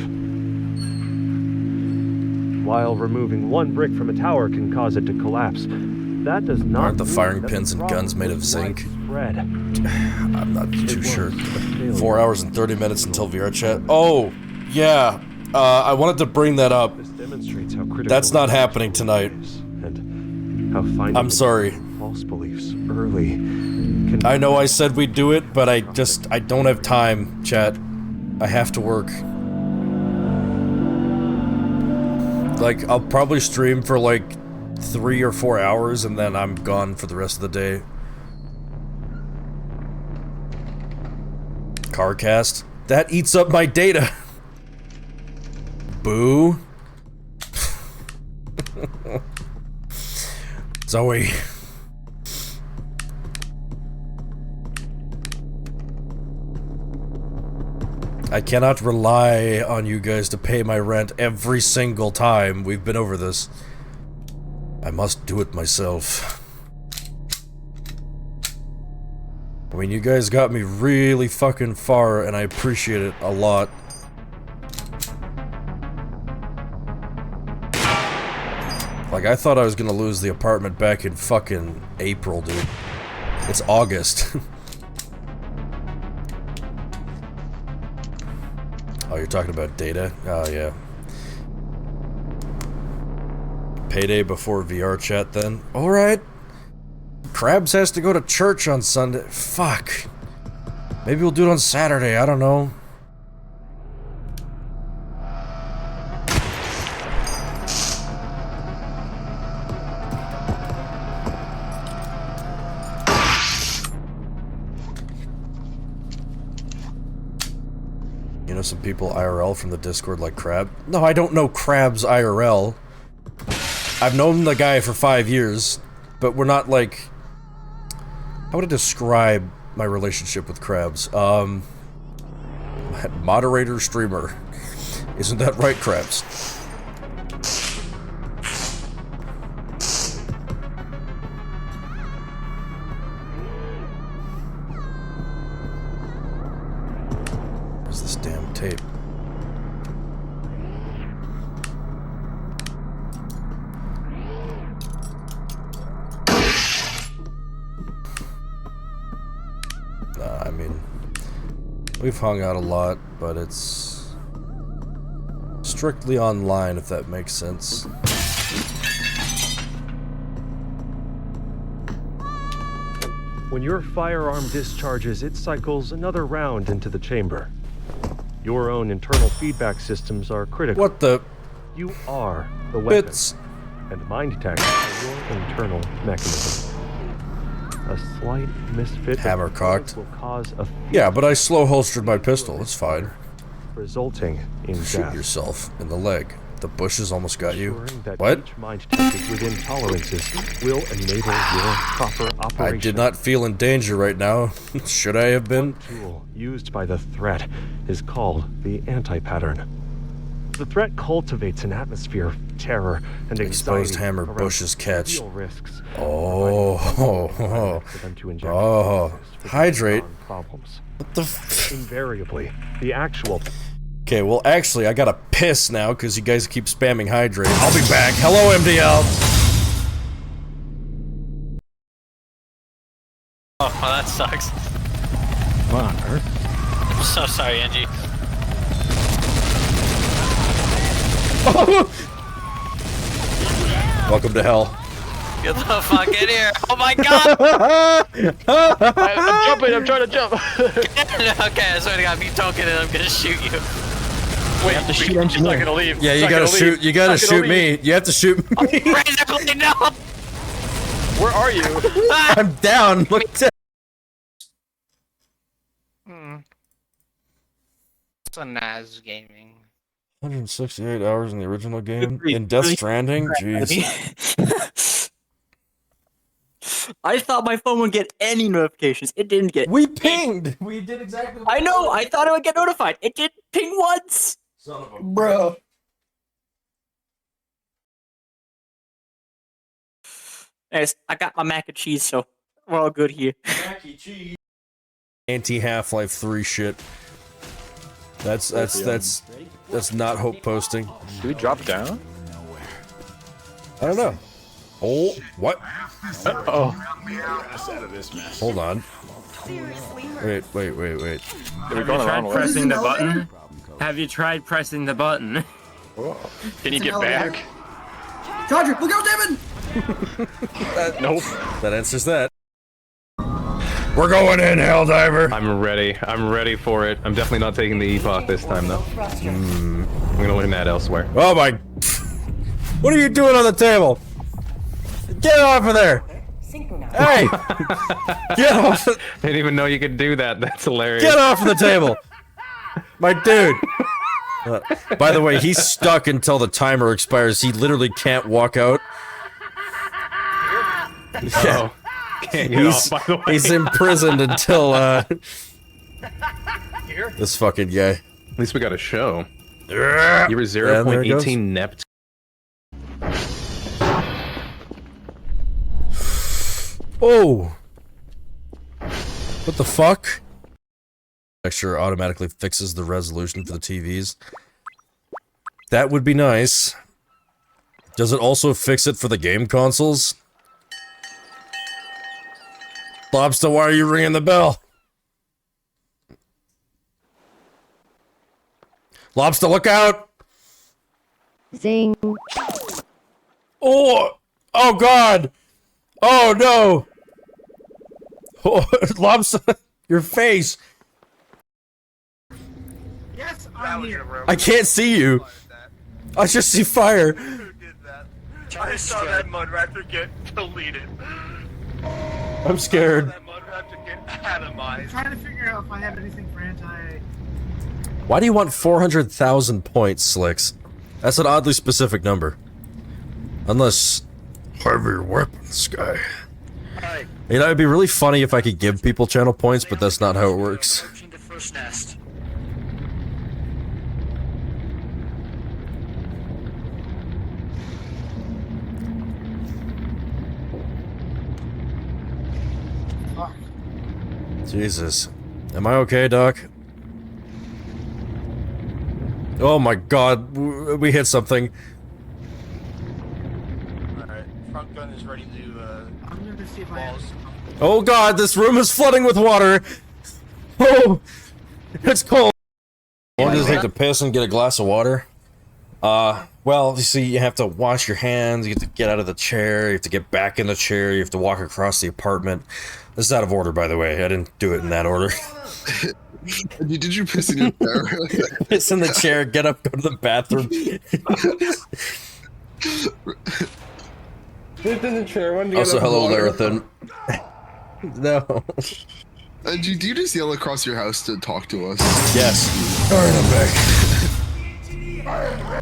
While removing one brick from a tower can cause it to collapse, that does not Aren't the mean firing that pins and problem guns made of is zinc? widespread. I'm not too sure. was a failure. 4 hours and 30 minutes until VR chat. Oh, yeah. I wanted to bring that up. This demonstrates how critical That's not the happening tonight. is, and how finding I'm sorry. false beliefs early can I know I said we'd do it, but I don't have time, chat. I have to work. Like, I'll probably stream for like 3 or 4 hours and then I'm gone for the rest of the day. Carcast? That eats up my data! Boo. Zoe. I cannot rely on you guys to pay my rent every single time. We've been over this. I must do it myself. I mean, you guys got me really fucking far, and I appreciate it a lot. Like, I thought I was gonna lose the apartment back in fucking April, dude. It's August. Oh, you're talking about data? Oh, yeah. Payday before VR chat then. Alright. Krabs has to go to church on Sunday. Fuck. Maybe we'll do it on Saturday, I don't know. You know some people IRL from the Discord like Crab? No, I don't know Krabs IRL. I've known the guy for 5 years, but we're not like... How would I describe my relationship with Krabs? Moderator streamer. Isn't that right, Krabs? Where's this damn tape? I mean, we've hung out a lot, but it's strictly online, if that makes sense. When your firearm discharges, it cycles another round into the chamber. Your own internal feedback systems are critical. What the? You are the weapon, Bits. and mind tech are your internal mechanism. A slight misfit Hammer cocked. will cause a Yeah, but I slow holstered my pistol. It's fine. resulting in Shoot death. yourself in the leg. The bushes almost got you. Ensuring that What? each mind tech is within tolerances will enable your proper operation. I did not feel in danger right now. Should I have been? One tool used by the threat is called the anti-pattern. The threat cultivates an atmosphere of terror and Exposed anxiety hammer around bushes catch. real risks. Oh, For them to inject oh, resources for hydrate. problems. What the f- Invariably, the actual Okay, well actually I gotta piss now because you guys keep spamming hydrate. I'll be back. Hello, MDL! Oh, well, that sucks. What on earth? I'm so sorry, Angie. Welcome to hell. Get the fuck in here! Oh my god! I'm jumping, I'm trying to jump. Okay, I swear to God, if you don't get it, I'm gonna shoot you. Wait, have to shoot He's not gonna leave. Yeah, He's you not gotta gonna shoot. leave. You gotta He's not gonna shoot leave. me. You have to shoot me. Razor, no! Where are you? I'm down. Look down. It's a Naz gaming. 168 hours in the original game. In Death Stranding? Jeez. I thought my phone would get any notifications. It didn't get. We pinged! We did exactly what I know. I thought it would get notified. It didn't ping once. Son of a... Bro. Anyways, I got my mac and cheese, so we're all good here. Anti-Half-Life 3 shit. That's not hope posting. Do we drop down? I don't know. Oh, what? Oh. Hold on. Wait. We're going Tried around way. pressing the button? Have you tried pressing the button? Can you get back? Roger, look out, Devin! Nope. That answers that. We're going in, Helldiver! I'm ready. I'm ready for it. I'm definitely not taking the Epoch this time, though. I'm gonna win that elsewhere. Oh my... What are you doing on the table? Get off of there! Hey! Get off! I didn't even know you could do that. That's hilarious. Get off of the table! My dude! By the way, he's stuck until the timer expires. He literally can't walk out. Oh, can't get off, by the way. He's imprisoned until, this fucking guy. At least we got a show. You were And there it goes. 0.18 Neptune. Oh! What the fuck? Texture automatically fixes the resolution for the TVs. That would be nice. Does it also fix it for the game consoles? Lobster, why are you ringing the bell? Lobster, look out! Zing. Oh! Oh God! Oh no! Oh, lobster, your face! Yes, I'm here. I can't see you. I just see fire. Who did that? I saw that mud raptor get deleted. I'm scared. That mud raptor get atomized. I'm trying to figure out if I have anything for anti. Why do you want 400,000 points, Slicks? That's an oddly specific number. Unless... heavier weapons guy. You know, it'd be really funny if I could give people channel points, but that's not how it works. The first nest. Jesus. Am I okay, Doc? Oh my God, we hit something. Alright, front gun is ready to, I'm gonna see if balls. Oh God, this room is flooding with water! Oh! It's cold! I want to take a piss and get a glass of water. Well, you see, you have to wash your hands, you have to get out of the chair, you have to get back in the chair, you have to walk across the apartment. This is out of order, by the way. I didn't do it in that order. Did you piss in your chair? Piss in the chair, get up, go to the bathroom. Piss in the chair. Also, hello, Larathan. No. Do you just yell across your house to talk to us? Yes. Alright, I'm back.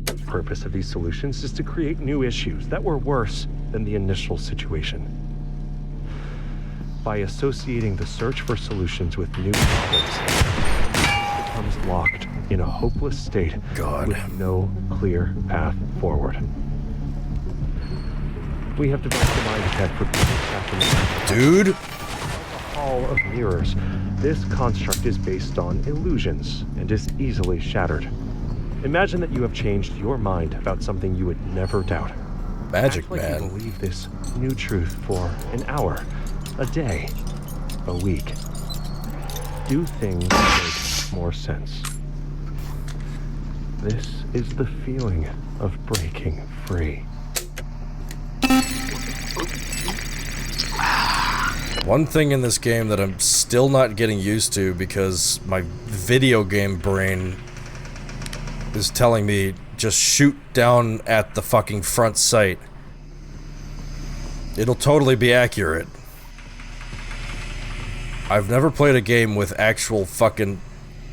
The purpose of these solutions is to create new issues that were worse than the initial situation. By associating the search for solutions with new problems, it becomes locked in a hopeless state with no clear path forward. We have developed a mind tech for Dude! Hall of mirrors. This construct is based on illusions and is easily shattered. Imagine that you have changed your mind about something you would never doubt. Magic Act like man. you believe this new truth for an hour, a day, a week. Do things make more sense. This is the feeling of breaking free. One thing in this game that I'm still not getting used to because my video game brain is telling me just shoot down at the fucking front sight. It'll totally be accurate. I've never played a game with actual fucking...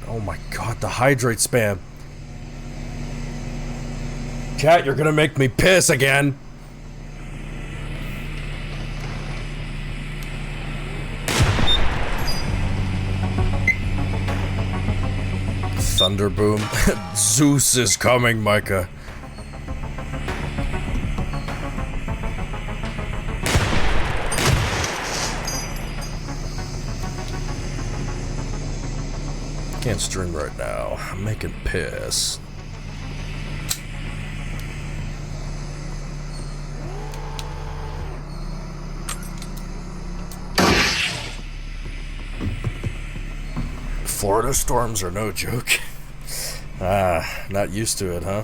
Oh my God, the hydrate spam. Chat, you're gonna make me piss again. Thunderboom. Zeus is coming, Micah. Can't stream right now. I'm making piss. Florida storms are no joke. Not used to it, huh?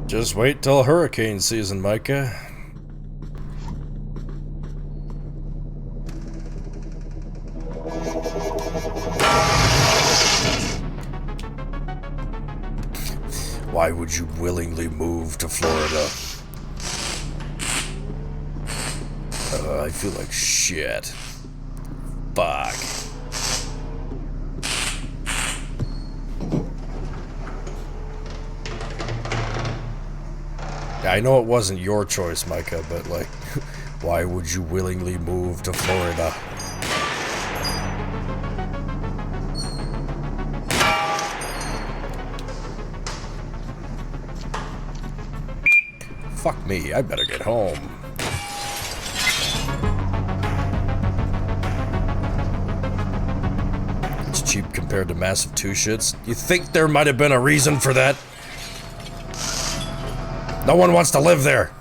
Just wait till hurricane season, Micah. Why would you willingly move to Florida? I feel like shit. Fuck. I know it wasn't your choice, Micah, but like, why would you willingly move to Florida? Fuck me, I better get home. It's cheap compared to Massive 2 shits. You think there might have been a reason for that? No one wants to live there.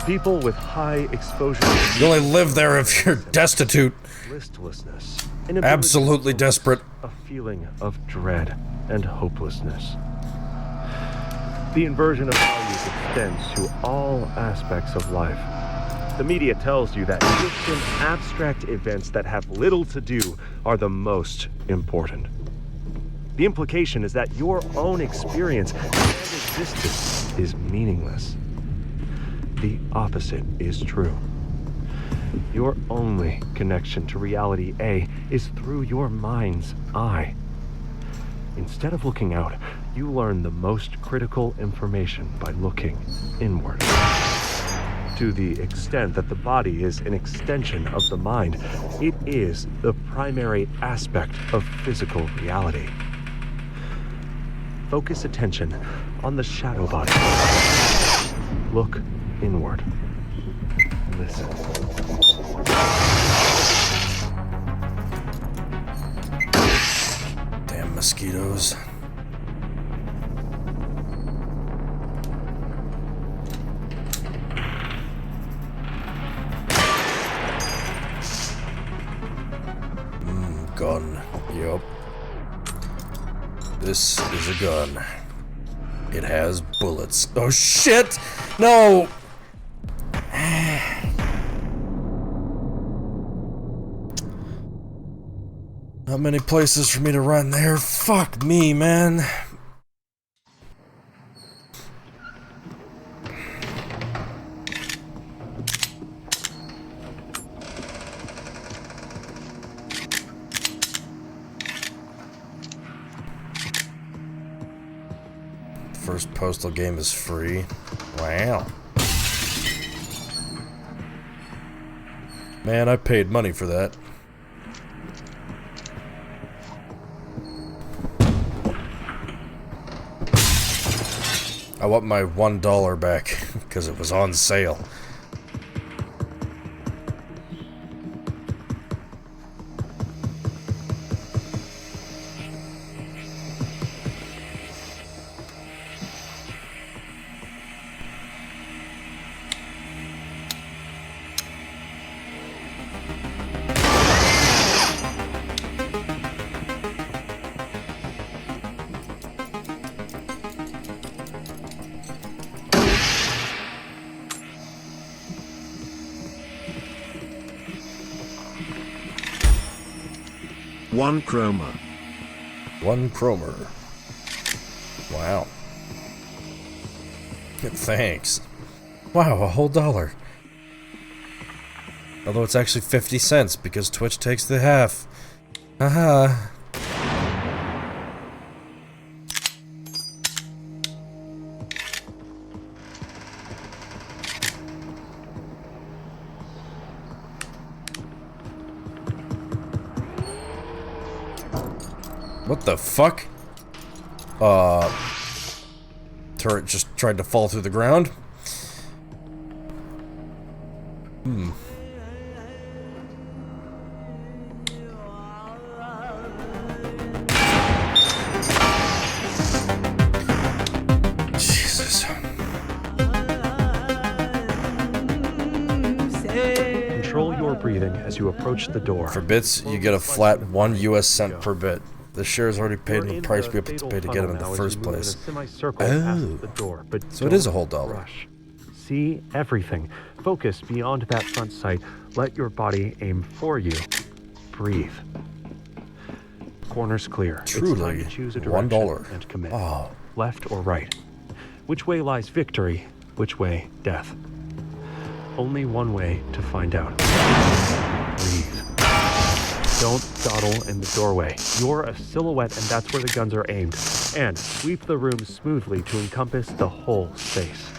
People with high exposure. You only live there if you're destitute. Listlessness. Absolutely desperate. A feeling of dread and hopelessness. The inversion of values extends to all aspects of life. The media tells you that distant, abstract events that have little to do are the most important. The implication is that your own experience and existence is meaningless. The opposite is true. Your only connection to reality A is through your mind's eye. Instead of looking out, you learn the most critical information by looking inward. To the extent that the body is an extension of the mind, it is the primary aspect of physical reality. Focus attention on the shadow body. Look inward. Listen. Damn mosquitoes. Gun. Yup. This is a gun. It has bullets. Oh shit! No! Not many places for me to run there. Fuck me, man. First Postal game is free. Wow. Man, I paid money for that. I want my $1 back because it was on sale. One chroma. One chromer. Wow. Thanks. Wow, a whole $1. Although it's actually 50 cents because Twitch takes the half. Haha. What the fuck? Turret just tried to fall through the ground? Jesus. Control your breathing as you approach the door. For bits, you get a flat 1 US cent per bit. The share's already paid in the price we have to pay to get them in the first place. Oh, so it is a whole $1. See everything. Focus beyond that front sight. Let your body aim for you. Breathe. Corners clear. Truly, it's time to choose a direction $1. and commit. Oh. Left or right? Which way lies victory? Which way death? Only one way to find out. Breathe. Don't dawdle in the doorway. You're a silhouette and that's where the guns are aimed. And sweep the room smoothly to encompass the whole space.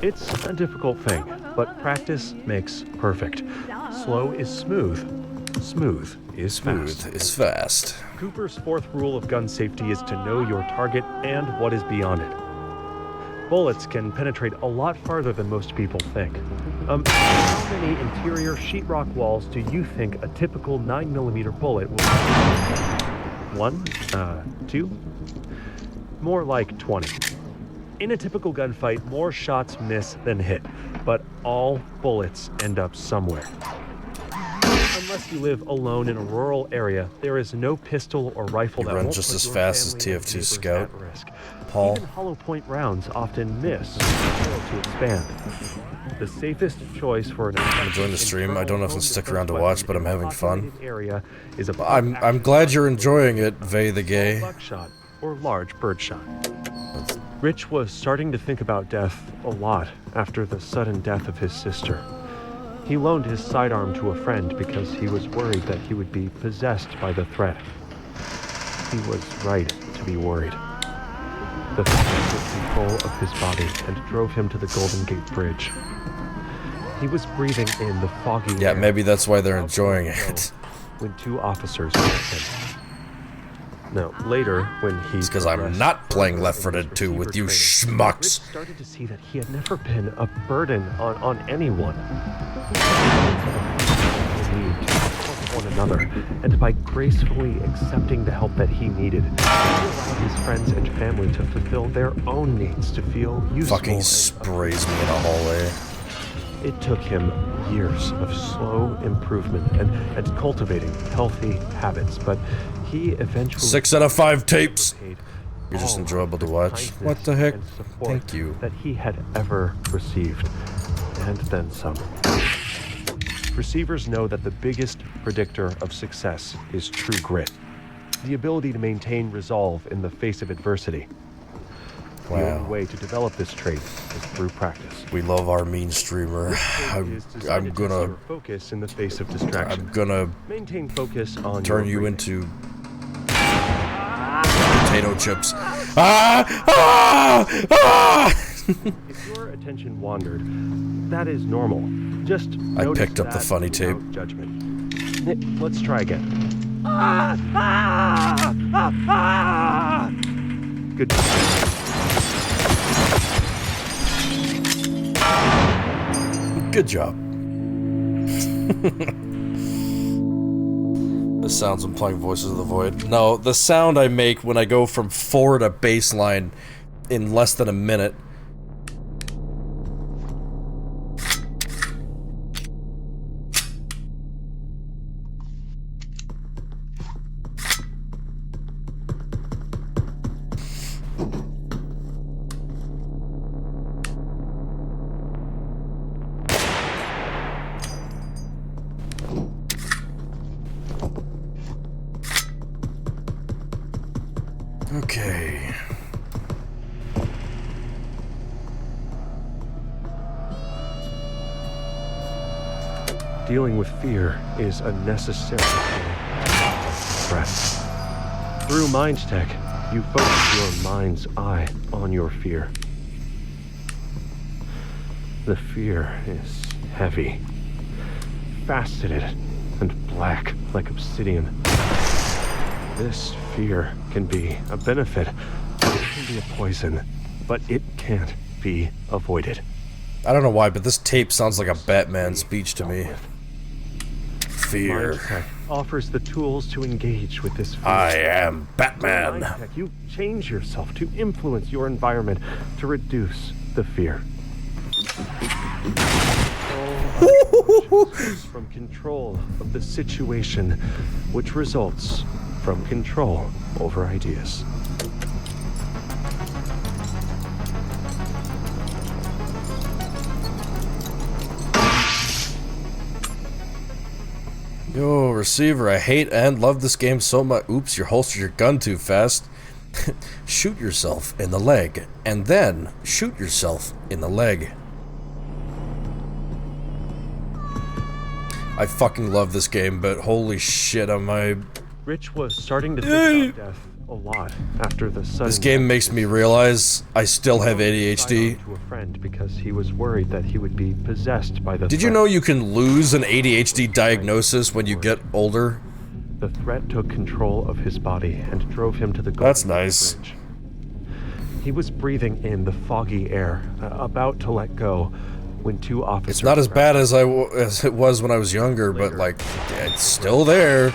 It's a difficult thing, but practice makes perfect. Slow is smooth. Smooth is fast. Smooth is fast. Cooper's fourth rule of gun safety is to know your target and what is beyond it. Bullets can penetrate a lot farther than most people think. How many interior sheetrock walls do you think a typical 9mm bullet will hit? 1? 2? More like 20. In a typical gunfight, more shots miss than hit, but all bullets end up somewhere. Unless you live alone in a rural area, there is no pistol or rifle You that run won't just put as your fast as family and TF2 neighbors Scout. at risk. Paul. Even hollow point rounds often miss or fail to expand. The safest choice for an I'm enjoying the stream. I don't know if I'll stick around to watch, but I'm having fun. Area is a I'm glad you're enjoying it, Vay the Gay. buckshot or large birdshot. Rich was starting to think about death a lot after the sudden death of his sister. He loaned his sidearm to a friend because he was worried that he would be possessed by the threat. He was right to be worried. The threat took control of his body and drove him to the Golden Gate Bridge. He was breathing in the foggy Yeah, air maybe that's why they're enjoying it. when two officers met him. Now, later, when he... It's because I'm not playing Left 4 Dead 2 with you schmucks. Rich started to see that he had never been a burden on anyone. One another, and by gracefully accepting the help that he needed, he allowed his friends and family to fulfill their own needs to feel useful. Fucking sprays me in a hallway. It took him years of slow improvement and cultivating healthy habits, but he eventually... 6 out of 5 tapes. repaid You're just all enjoyable to the watch. kindness What the heck? and support Thank you. that he had ever received, and then some. Receivers know that the biggest predictor of success is true grit, the ability to maintain resolve in the face of adversity. The only Wow. way to develop this trait is through practice. We love our mean streamer. I'm gonna focus in the face of distraction. I'm gonna Maintain focus on turn your you breathing. into potato chips. Ah! Ah! Ah! If your attention wandered, that is normal. Just I notice picked up the that funny without tape. Judgment. Let's try again. Good. Good job. The sounds when playing Voices of the Void. No, the sound I make when I go from forward to baseline in less than a minute. Okay. Dealing with fear is a necessary threat. Through Mind Tech, you focus your mind's eye on your fear. The fear is heavy, faceted, and black like obsidian. This fear can be a benefit, it can be a poison, but it can't be avoided. I don't know why, but this tape sounds like a Batman speech to me. Fear. Mind Tech offers the tools to engage with this fear. I am Batman. Mind Tech, you change yourself to influence your environment to reduce the fear. From control of the situation, which results from control over ideas. Yo, receiver, I hate and love this game so much. Oops, you holstered your gun too fast. Shoot yourself in the leg, and then shoot yourself in the leg. I fucking love this game, but holy shit, am I... Rich was starting to think about death a lot after the sudden... This game makes me realize I still have ADHD. ...to a friend because he was worried that he would be possessed by the Did you know you can lose an ADHD diagnosis when you get older? The threat took control of his body and drove him to the Golden That's nice. Bridge. He was breathing in the foggy air, about to let go, when two officers... It's not as bad as it was when I was younger, but like, it's still there.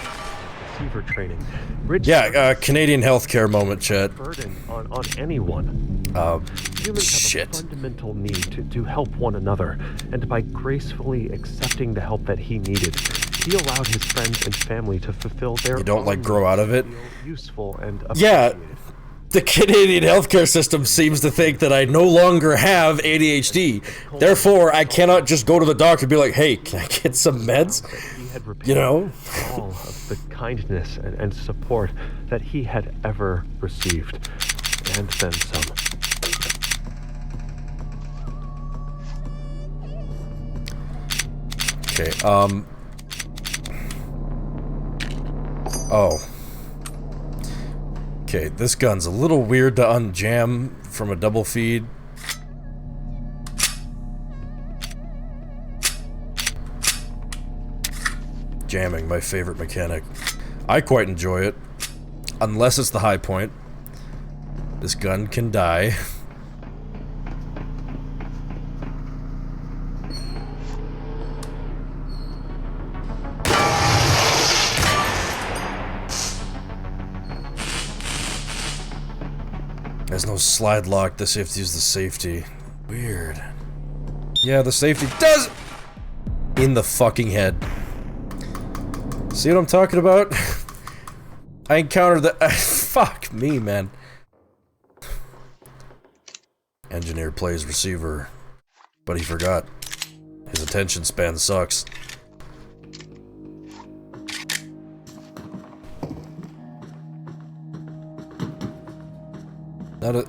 Receiver training. Rich Yeah, Canadian healthcare moment, chat. burden on anyone. Humans have a fundamental need to help one another, and by gracefully accepting the help that he needed, he allowed his friends and family to fulfill their You don't, like, grow out of it? useful and Yeah, the Canadian healthcare system seems to think that I no longer have ADHD. Therefore, I cannot just go to the doctor and be like, hey, can I get some meds? You know? all of the kindness and support that he had ever received, and then some. Okay, oh. Okay, this gun's a little weird to unjam from a double feed. Jamming, my favorite mechanic. I quite enjoy it. Unless it's the high point. This gun can die. There's no slide lock, this you have to use the safety. Weird. Yeah, the safety does... In the fucking head. See what I'm talking about? I encountered the... fuck me, man. Engineer plays receiver. But he forgot. His attention span sucks.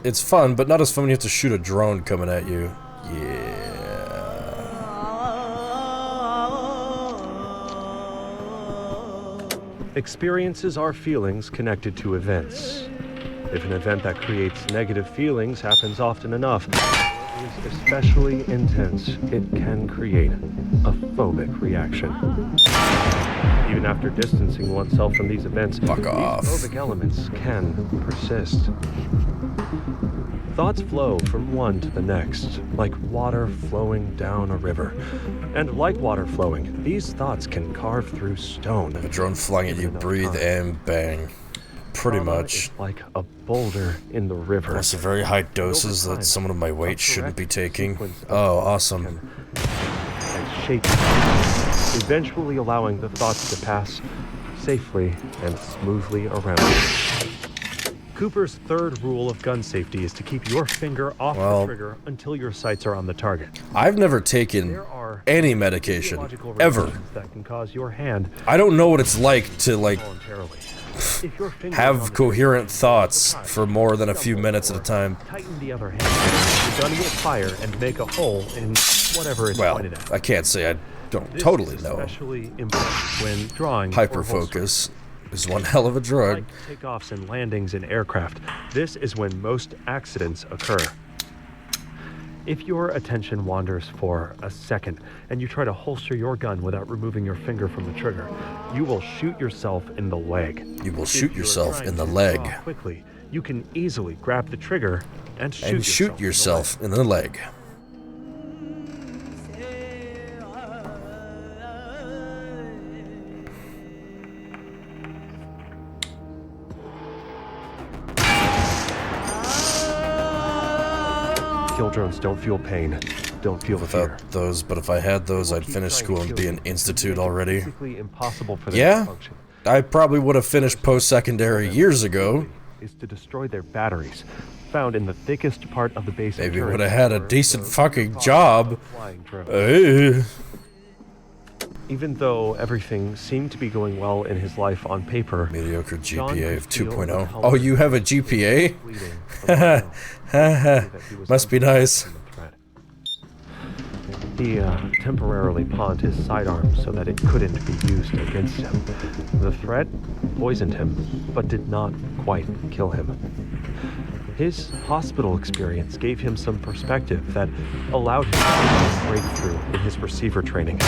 It's fun, but not as fun when you have to shoot a drone coming at you. Yeah. Experiences are feelings connected to events. If an event that creates negative feelings happens often enough, or is especially intense, it can create a phobic reaction. Even after distancing oneself from these events, these phobic elements can persist. Thoughts flow from one to the next, like water flowing down a river. And like water flowing, these thoughts can carve through stone. If a drone flung at you, breathe and bang. Pretty much. Like a boulder in the river. That's a very high doses that someone of my weight shouldn't be taking. Oh, awesome. And shape, eventually allowing the thoughts to pass safely and smoothly around. Cooper's third rule of gun safety is to keep your finger off the trigger until your sights are on the target. I've never taken any medication, ever. That can cause your hand I don't know what it's like to, like, have coherent thoughts for more than a few minutes at a time. Tighten the other hand. The gun will fire and make a hole in whatever it's pointed at. I can't say I don't totally know. Especially important when drawing Hyperfocus is one hell of a drug. Like takeoffs and landings in aircraft, this is when most accidents occur. If your attention wanders for a second and you try to holster your gun without removing your finger from the trigger, you will shoot yourself in the leg. You will shoot yourself in the leg. Quickly, you can easily grab the trigger and shoot yourself in the leg. Kill drones don't feel pain, don't feel fear. Without those, but if I had those, I'd finish school and be an institute already. Impossible for them Yeah, to function. I probably would have finished post-secondary years ago. Is to destroy their batteries, found in the thickest part of the base. Maybe would have had a decent fucking job. Even though everything seemed to be going well in his life on paper, mediocre GPA of 2.0. Oh, you have a GPA? Must be nice. He temporarily pawned his sidearm so that it couldn't be used against him. The threat poisoned him, but did not quite kill him. His hospital experience gave him some perspective that allowed him to make a breakthrough in his receiver training.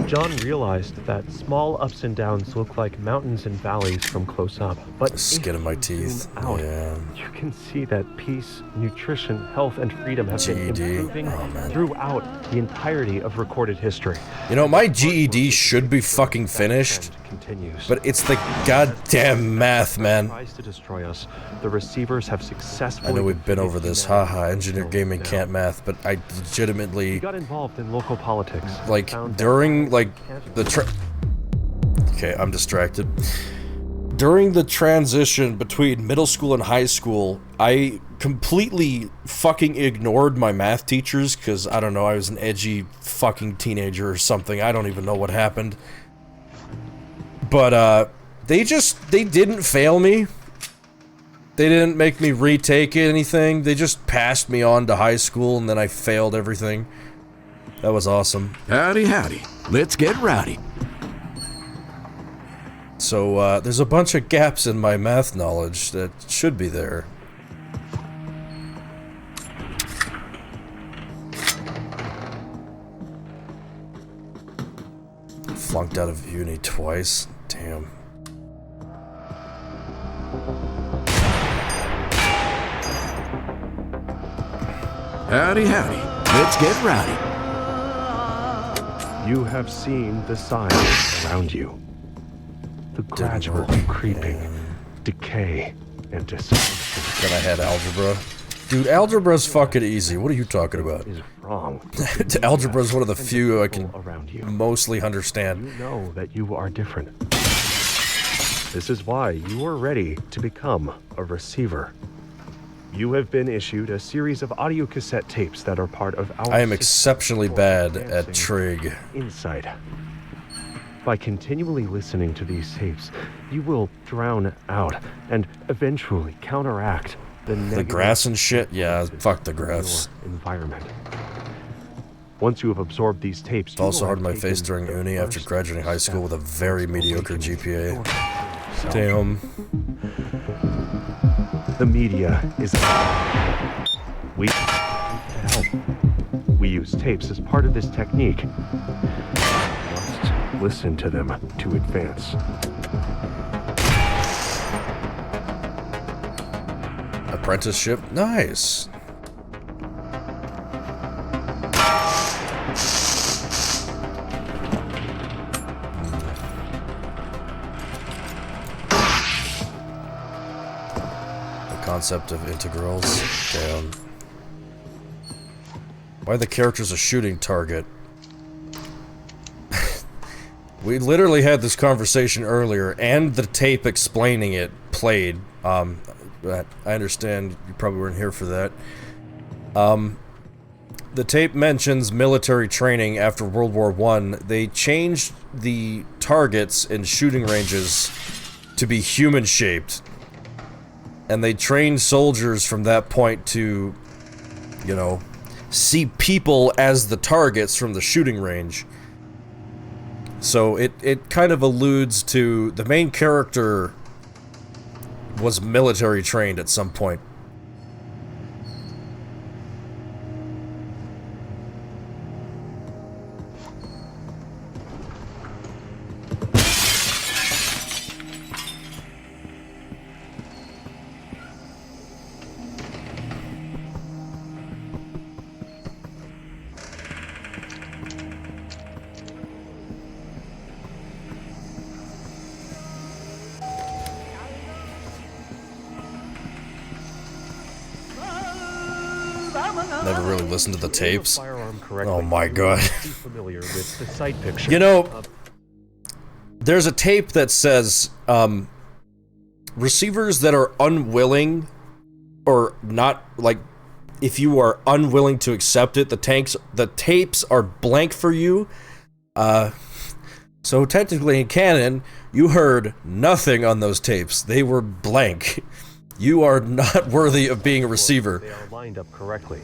John realized that small ups and downs look like mountains and valleys from close up, but the skin of my teeth. Yeah. You can see that peace, nutrition, health, and freedom have been improving throughout the entirety of recorded history. You know, my GED should be fucking finished, continues. But it's the goddamn math, man. Tries to destroy us. The receivers have successfully. I know we've been over this. Haha, Engineer Gaming can't math, but I legitimately. He got involved in local politics. Like during the Okay, I'm distracted. During the transition between middle school and high school, I completely fucking ignored my math teachers because, I don't know, I was an edgy fucking teenager or something. I don't even know what happened. But, they didn't fail me. They didn't make me retake anything. They just passed me on to high school and then I failed everything. That was awesome. Howdy, howdy. Let's get rowdy. So, there's a bunch of gaps in my math knowledge that should be there. Flunked out of uni twice. Damn. Howdy, howdy. Let's get rowdy. You have seen the signs around you. The gradual creeping, decay, and dysfunction. Then I had algebra. Dude, algebra's fucking easy. What are you talking about? Is wrong. Algebra's one of the few I can mostly understand. You know that you are different. This is why you are ready to become a receiver. You have been issued a series of audio cassette tapes that are part of our I am exceptionally bad at trig. Insight. By continually listening to these tapes, you will drown out and eventually counteract the grass and shit? Yeah, fuck the grass. Environment. Once you have absorbed these tapes, it's also hard on my face during uni after graduating high school with a very mediocre GPA. Damn. The media is we help. We use tapes as part of this technique. You must listen to them to advance. Apprenticeship? Nice. Concept of integrals. Damn. Why the character's a shooting target? We literally had this conversation earlier, and the tape explaining it played. But I understand you probably weren't here for that. The tape mentions military training after World War I. They changed the targets and shooting ranges to be human-shaped. And they trained soldiers from that point to, you know, see people as the targets from the shooting range. So it kind of alludes to the main character was military trained at some point. Never really listened to the tapes. Oh my god. You know, there's a tape that says, receivers that are unwilling, or not, like, if you are unwilling to accept it, the tapes are blank for you. So technically in canon, you heard nothing on those tapes. They were blank. You are not worthy of being a receiver. They are lined up correctly.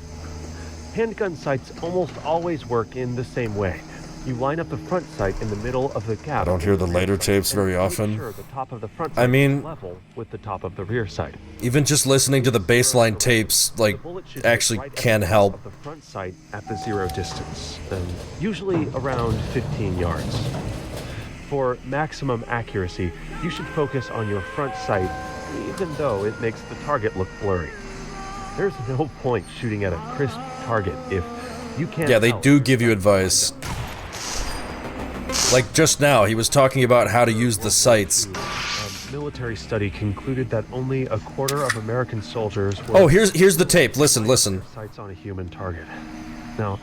Handgun sights almost always work in the same way. You line up the front sight in the middle of the gap. I don't hear the later tapes very often. Sure the top of the front I mean, is level with the top of the rear sight. Even just listening to the baseline tapes, like, actually can help. The front sight at the zero distance, usually around 15 yards. For maximum accuracy, you should focus on your front sight, even though it makes the target look blurry. There's no point shooting at a crisp target if you can't. Yeah, they do give you advice. Like just now, he was talking about how to use the sights. A military study concluded that only a quarter of American soldiers were... Oh, here's the tape. Listen. ...sights on a human target. Now,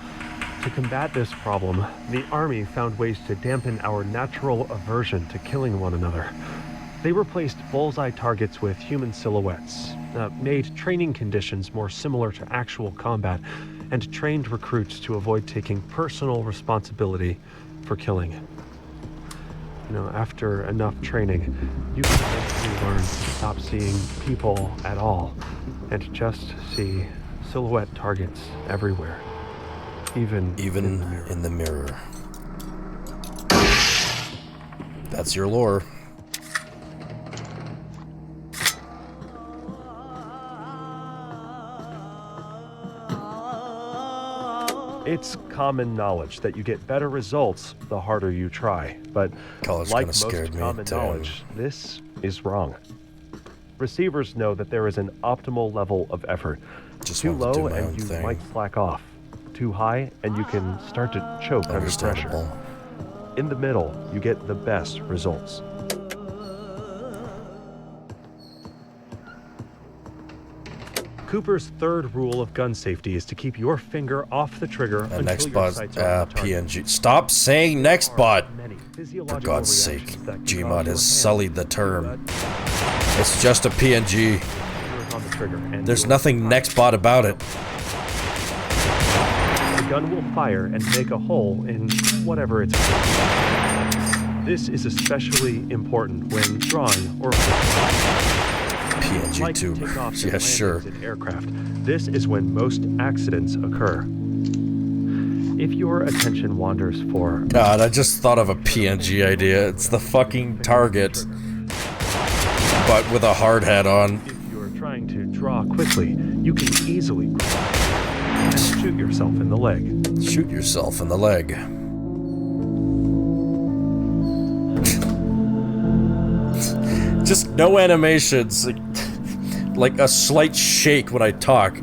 to combat this problem, the Army found ways to dampen our natural aversion to killing one another. They replaced bullseye targets with human silhouettes, made training conditions more similar to actual combat, and trained recruits to avoid taking personal responsibility for killing. You know, after enough training, you can eventually learn to stop seeing people at all, and just see silhouette targets everywhere. Even in the mirror. That's your lore. It's common knowledge that you get better results the harder you try, but like most common knowledge, this is wrong. Receivers know that there is an optimal level of effort. Too low and you might slack off. Too high and you can start to choke under pressure. In the middle, you get the best results. Cooper's third rule of gun safety is to keep your finger off the trigger until your sights are on the target. PNG. Stop saying Nextbot! For God's sake, Gmod has sullied the term. It's just a PNG. There's nothing Nextbot about it. The gun will fire and make a hole in whatever it's for. This is especially important when drawing or PNG tube. Yeah, sure. Aircraft. This is when most accidents occur. If your attention wanders for... God, I just thought of a PNG idea. It's the fucking target, but with a hard hat on. If you're trying to draw quickly, you can easily and shoot yourself in the leg. Shoot yourself in the leg. Just no animations. Like a slight shake when I talk.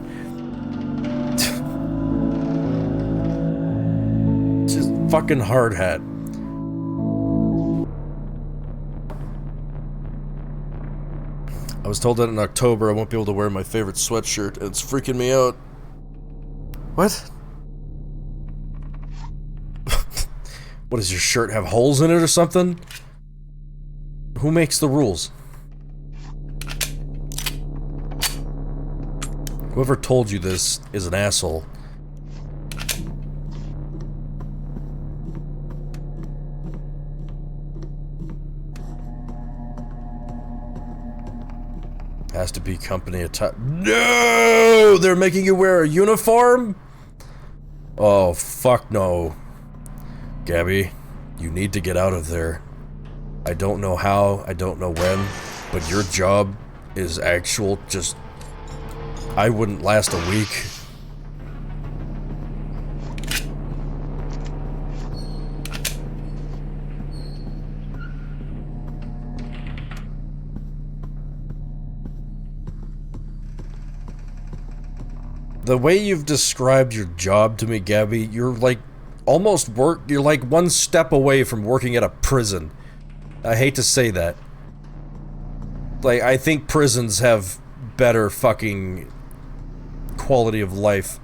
Just fucking hard hat. I was told that in October I won't be able to wear my favorite sweatshirt, and it's freaking me out. What? What does your shirt have holes in it or something? Who makes the rules? Whoever told you this is an asshole. Has to be company attire. No! They're making you wear a uniform? Oh, fuck no. Gabby, you need to get out of there. I don't know how, I don't know when, but your job is actual just... I wouldn't last a week. The way you've described your job to me, Gabby, you're like almost you're like one step away from working at a prison. I hate to say that. Like, I think prisons have better fucking quality of life.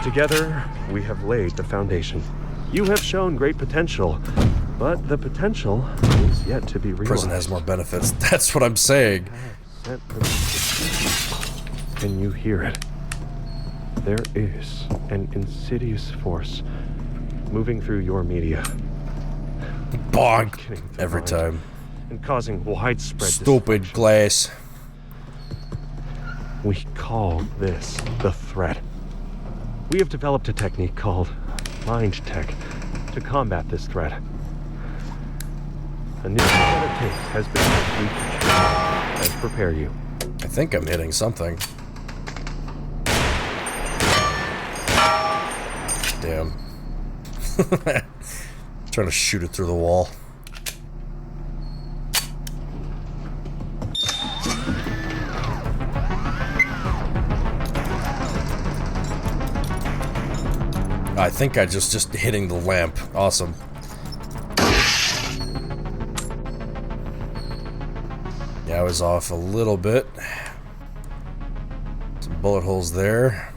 Together, we have laid the foundation. You have shown great potential, but the potential is yet to be realized. Prison has more benefits. That's what I'm saying. Can you hear it? There is an insidious force moving through your media. Bonk! Every time. And causing widespread stupid glass. We call this the threat. We have developed a technique called Mind Tech to combat this threat. A new set of tapes has been issued to prepare you. I think I'm hitting something. Damn. Trying to shoot it through the wall. I think I just hitting the lamp. Awesome. Yeah, I was off a little bit. Some bullet holes there.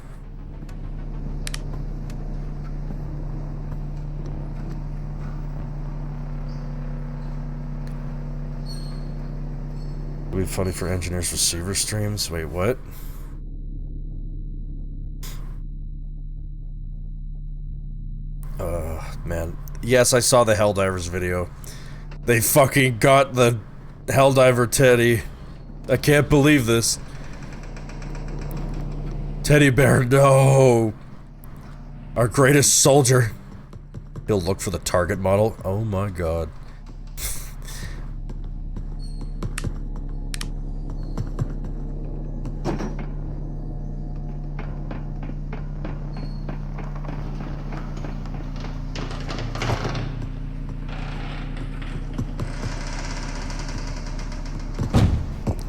It would be funny for engineers receiver streams. Wait, what? Man. Yes, I saw the Helldivers video. They fucking got the Helldiver Teddy. I can't believe this. Teddy Bear, no. Our greatest soldier. He'll look for the target model. Oh my god.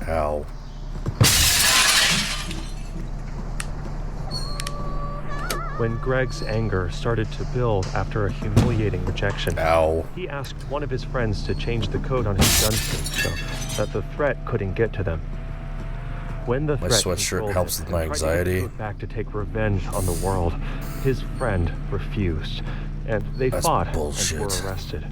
Ow. When Greg's anger started to build after a humiliating rejection, Ow. he asked one of his friends to change the code on his gunstream so that the threat couldn't get to them. When the My threat sweatshirt controlled helps him with my and tried to get the anxiety. code back to take revenge on the world, his friend refused, and they That's fought bullshit. and were arrested.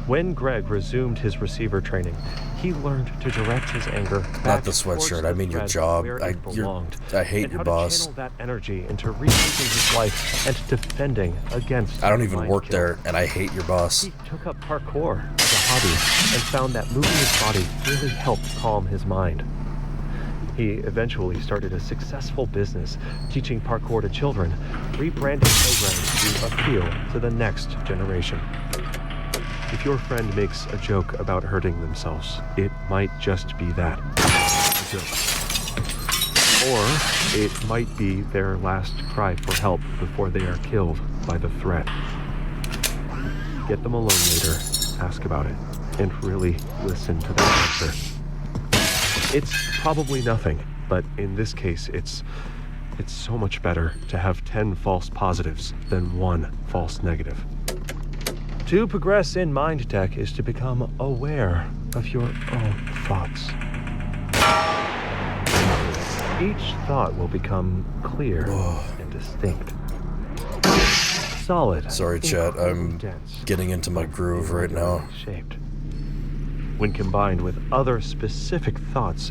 When Greg resumed his receiver training, he learned to direct his anger back Not the towards sweatshirt, the I mean your thread job. where I it belonged, hate and your how boss. to channel that energy into reshaping his life and defending against I don't even mind work kill. there, and I hate your boss. He took up parkour as a hobby and found that moving his body really helped calm his mind. He eventually started a successful business teaching parkour to children, rebranding programs to appeal to the next generation. If your friend makes a joke about hurting themselves, it might just be that, a joke. Or it might be their last cry for help before they are killed by the threat. Get them alone later, ask about it, and really listen to their answer. It's probably nothing, but in this case, it's so much better to have 10 false positives than 1 false negative. To progress in mind tech is to become aware of your own thoughts. Each thought will become clear and distinct. Solid. Sorry, chat, incredibly I'm dense, getting into my groove right now. shaped. When combined with other specific thoughts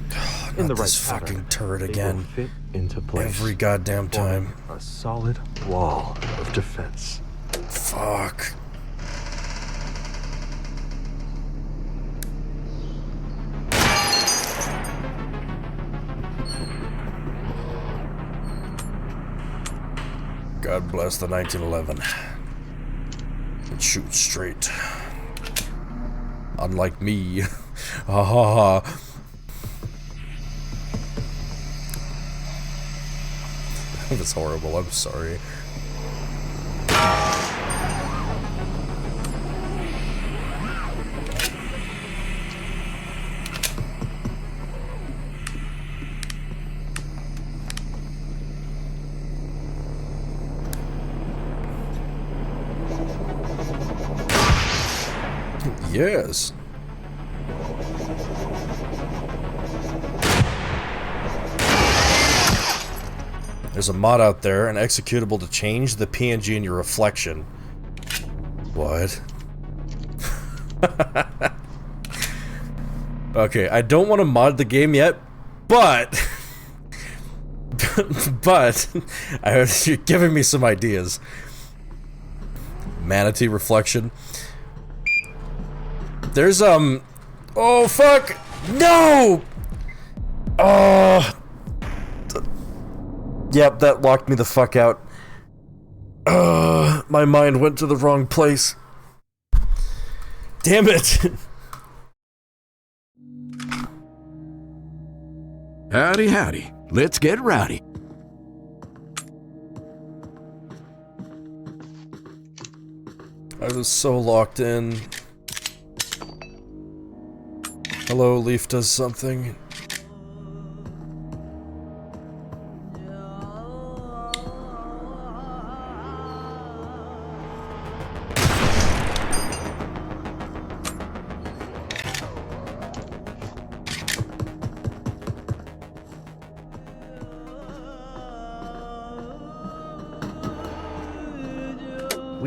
in the Not right this pattern, fucking turret they will again. fit into place. Every goddamn forming time. a solid wall of defense. Fuck. God bless the 1911. It shoots straight. Unlike me. Ha ha ha. That was horrible, I'm sorry. Yes. There's a mod out there, an executable to change the PNG in your reflection. What? Okay, I don't want to mod the game yet, but... but... you're giving me some ideas. Manatee reflection. There's, oh, fuck! No! Oh... Yep, that locked me the fuck out. My mind went to the wrong place. Damn it! Howdy, howdy. Let's get rowdy. I was so locked in. Hello, Leaf does something.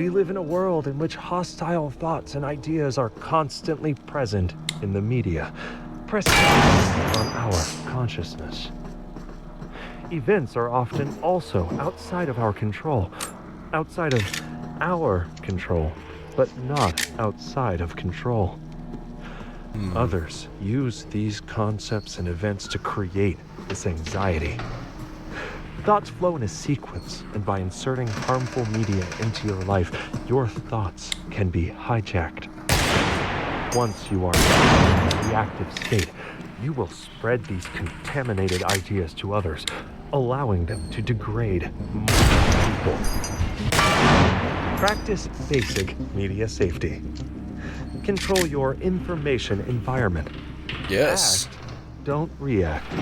We live in a world in which hostile thoughts and ideas are constantly present in the media, pressing on our consciousness. Events are often also outside of our control, but not outside of control. Others use these concepts and events to create this anxiety. Thoughts flow in a sequence, and by inserting harmful media into your life, your thoughts can be hijacked. Once you are in a reactive state, you will spread these contaminated ideas to others, allowing them to degrade more people. Practice basic media safety. Control your information environment. Yes. Act, don't react.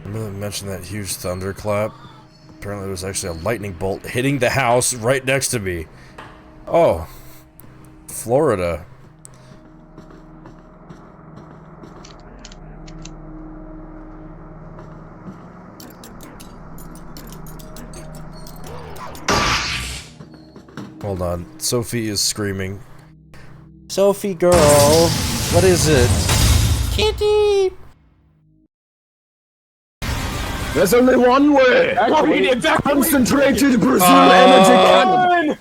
I'm gonna mention that huge thunderclap. Apparently it was actually a lightning bolt hitting the house right next to me. Oh. Florida. Hold on. Sophie is screaming. Sophie girl, what is it? Kitty! There's only one way. Concentrated Brazil energy cannon.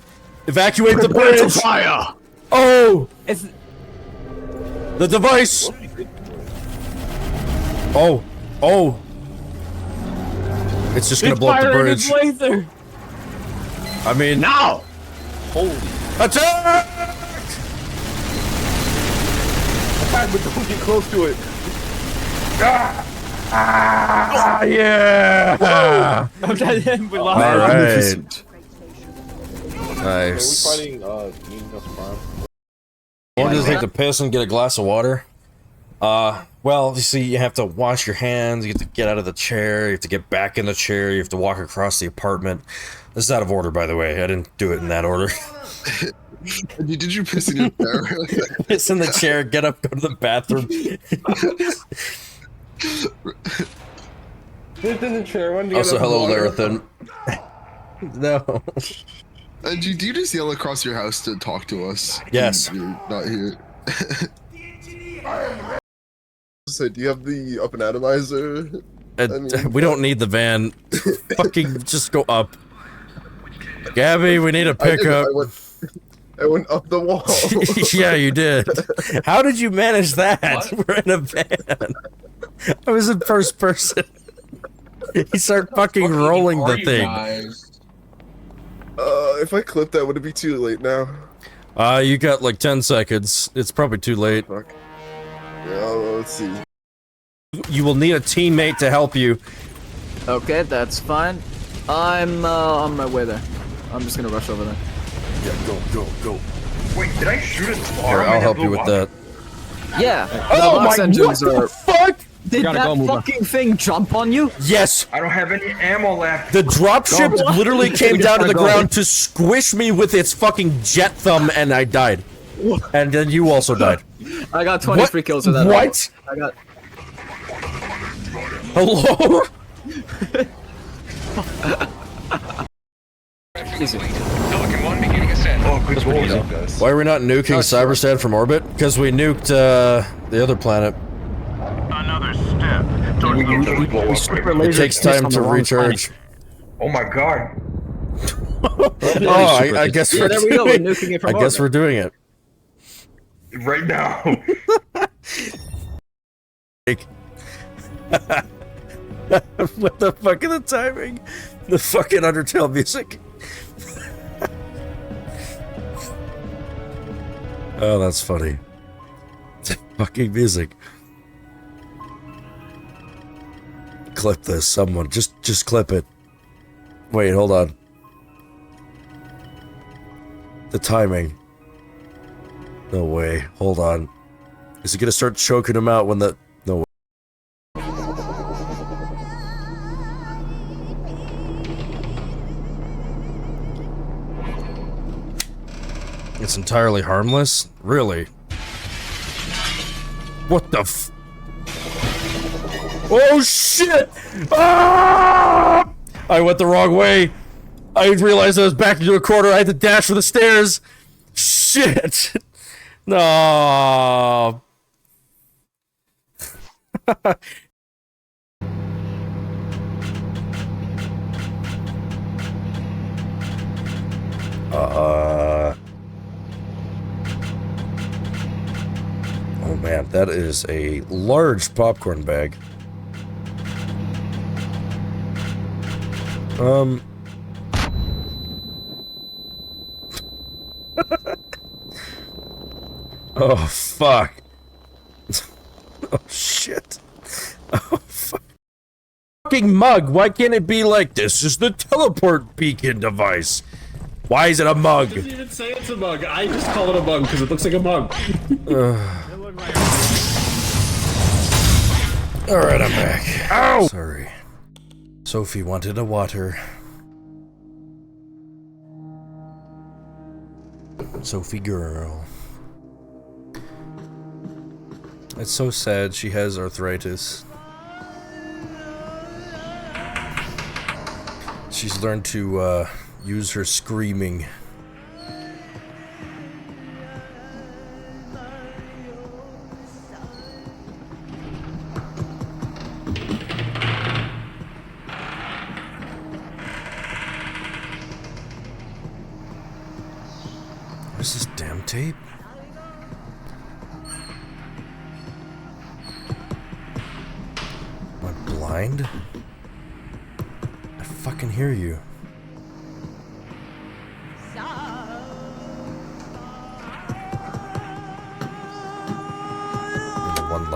Evacuate the Prepare to bridge! fire. Oh! It's The device! Oh. Oh. It's just gonna blow up the bridge. laser. I mean... Now. Holy. Attack! Attack, but don't get close to it. Ah, yeah! We lost. Alright. Are we Nice. fighting Nina's Prime? Want to take a piss and get a glass of water? Well, you see, you have to wash your hands, you have to get out of the chair, you have to get back in the chair, you have to walk across the apartment. This is out of order, by the way. I didn't do it in that order. Did you piss in your chair? Piss in the chair, get up, go to the bathroom. Sit in the chair. When do you Also, get up hello, water? Larathan. No. Do you just yell across your house to talk to us? Yes. You're not here. So, do you have the up and atomizer? We don't need the van. Fucking just go up. Gabby, we need a pickup. I went up the wall. Yeah, you did. How did you manage that? We're in a van. I was in first person. He started fucking rolling the thing. If I clip that, would it be too late now? You got like 10 seconds. It's probably too late. Fuck. Yeah, let's see. You will need a teammate to help you. Okay, that's fine. I'm on my way there. I'm just gonna rush over there. Yeah, go. Wait, did I shoot it? Here, I'll help you with that. Yeah. Oh box my, engines what are... the fuck? Did that fucking thing jump on you? Yes! I don't have any ammo left. The dropship literally came down to the ground to squish me with its fucking jet thumb, and I died. And then you also died. I got 23 kills with that. What? I got... Hello? Easy. Oh, good job, guys. Why are we not nuking Cyberstan from orbit? Because we nuked, the other planet. Another step. It takes time to recharge. Oh my god. Oh, I guess Yeah, we're there we go. We're doing nuking it I from guess we're doing it. Right now. What the fuck is the timing? The fucking Undertale music. Oh, that's funny. Fucking music. Clip this, someone. Just clip it. Wait, hold on. The timing. No way. Hold on. Is he gonna start choking him out when the... No way. It's entirely harmless? Really? What the f... Oh shit! Ah! I went the wrong way. I realized I was back into a corner. I had to dash for the stairs. Shit! No. Oh man, that is a large popcorn bag. Oh fuck. Oh shit. Oh fuck. Fucking mug, why can't it be like this is the teleport beacon device? Why is it a mug? It doesn't even say it's a mug. I just call it a mug because it looks like a mug. Alright, I'm back. Ow! Sorry. Sophie wanted a water. Sophie girl. It's so sad she has arthritis. She's learned to, use her screaming. Where's this damn tape? Am I blind? I fucking hear you.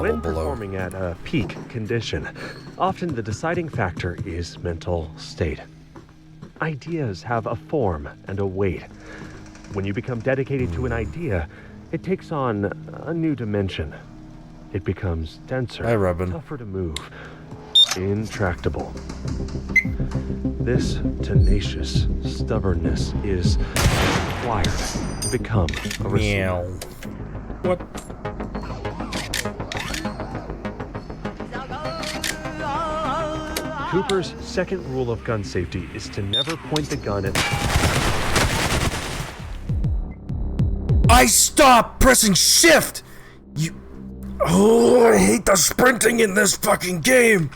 When performing at a peak condition, often the deciding factor is mental state. Ideas have a form and a weight. When you become dedicated to an idea, it takes on a new dimension. It becomes denser, tougher to move, intractable. This tenacious stubbornness is required to become a receiver. What? Cooper's second rule of gun safety is to never point the gun at... I stopped pressing shift! You... Oh, I hate the sprinting in this fucking game!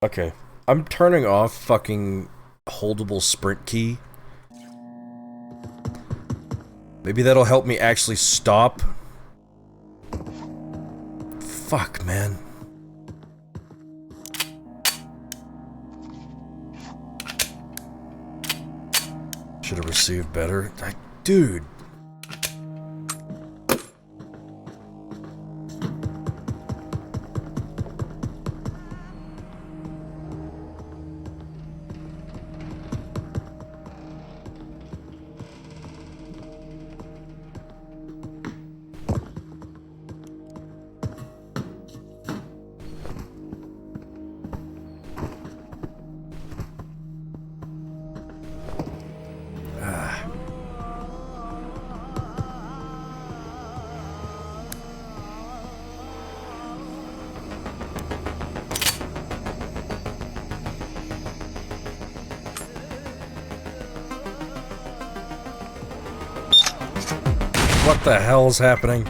Okay, I'm turning off fucking holdable sprint key. Maybe that'll help me actually stop. Fuck, man. Should have received better. Dude. What the hell is happening?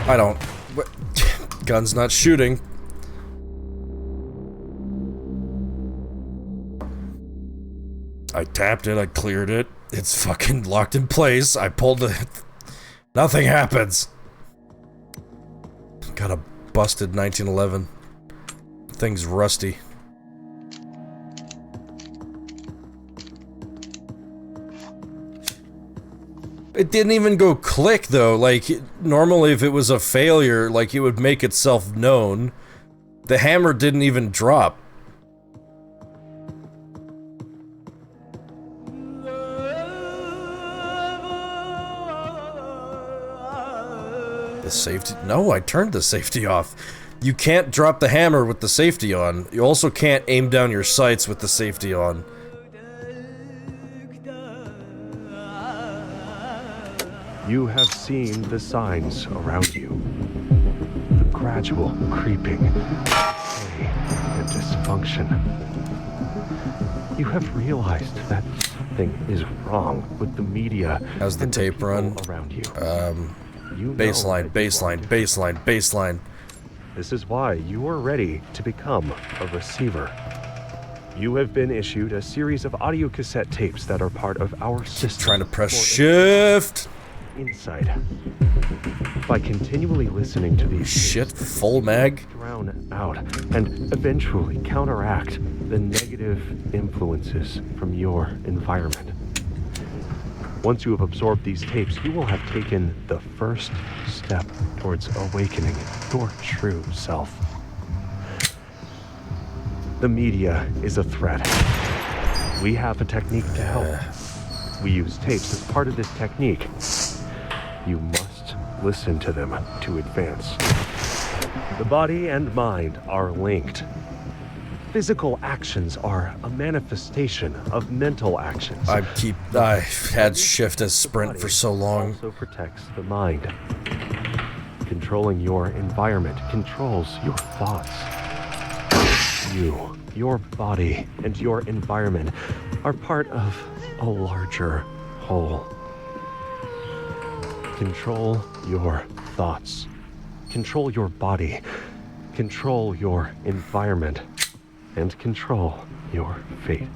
I don't... What? Gun's not shooting. I tapped it, I cleared it. It's fucking locked in place. I pulled it. Nothing happens. Got a busted 1911. Thing's rusty. It didn't even go click though, like, normally if it was a failure, like, it would make itself known. The hammer didn't even drop. The safety? No, I turned the safety off. You can't drop the hammer with the safety on. You also can't aim down your sights with the safety on. You have seen the signs around you. The gradual creeping decay and dysfunction. You have realized that something is wrong with the media. How's the and tape people run? around you. You know Baseline, that you baseline, want baseline, baseline. This is why you are ready to become a receiver. You have been issued a series of audio cassette tapes that are part of our system. Trying to press for shift. Insight. By continually listening to these Shit, tapes, full mag. drown out and eventually counteract the negative influences from your environment. Once you have absorbed these tapes, you will have taken the first step towards awakening your true self. The media is a threat. We have a technique to help. We use tapes as part of this technique. You must listen to them to advance. The body and mind are linked. Physical actions are a manifestation of mental actions. I've had shift as sprint for so long. Also protects the mind. Controlling your environment controls your thoughts. You, your body, and your environment are part of a larger whole. Control your thoughts. Control your body. Control your environment. And control your fate.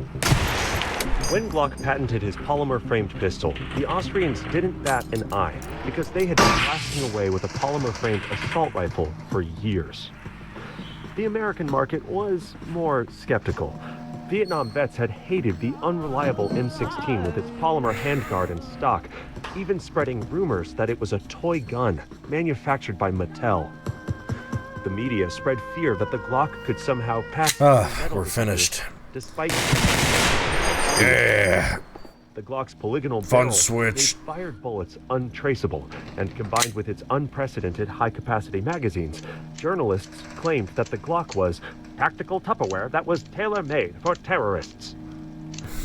When Glock patented his polymer-framed pistol, the Austrians didn't bat an eye because they had been blasting away with a polymer-framed assault rifle for years. The American market was more skeptical. Vietnam vets had hated the unreliable M16 with its polymer handguard in stock, even spreading rumors that it was a toy gun manufactured by Mattel. The media spread fear that the Glock could somehow pass. We're finished. Despite Yeah. the Glock's polygonal Fun barrel switch. made fired bullets untraceable, and combined with its unprecedented high-capacity magazines, journalists claimed that the Glock was tactical Tupperware that was tailor-made for terrorists.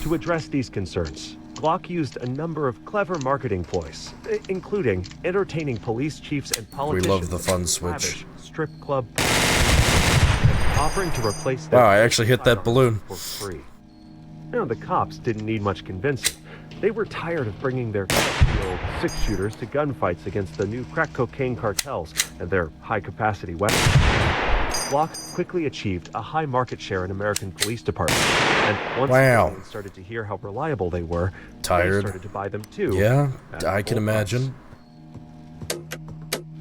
To address these concerns, Glock used a number of clever marketing ploys, including entertaining police chiefs and politicians. love the fun with switch. lavish strip club offering to replace their Wow, I actually hit that balloon. for free. Now, the cops didn't need much convincing. They were tired of bringing their old six-shooters to gunfights against the new crack cocaine cartels and their high-capacity weapons. Glock quickly achieved a high market share in American police departments, and once civilians started to hear how reliable they were, they started to buy them too. Yeah, at I can full price. imagine.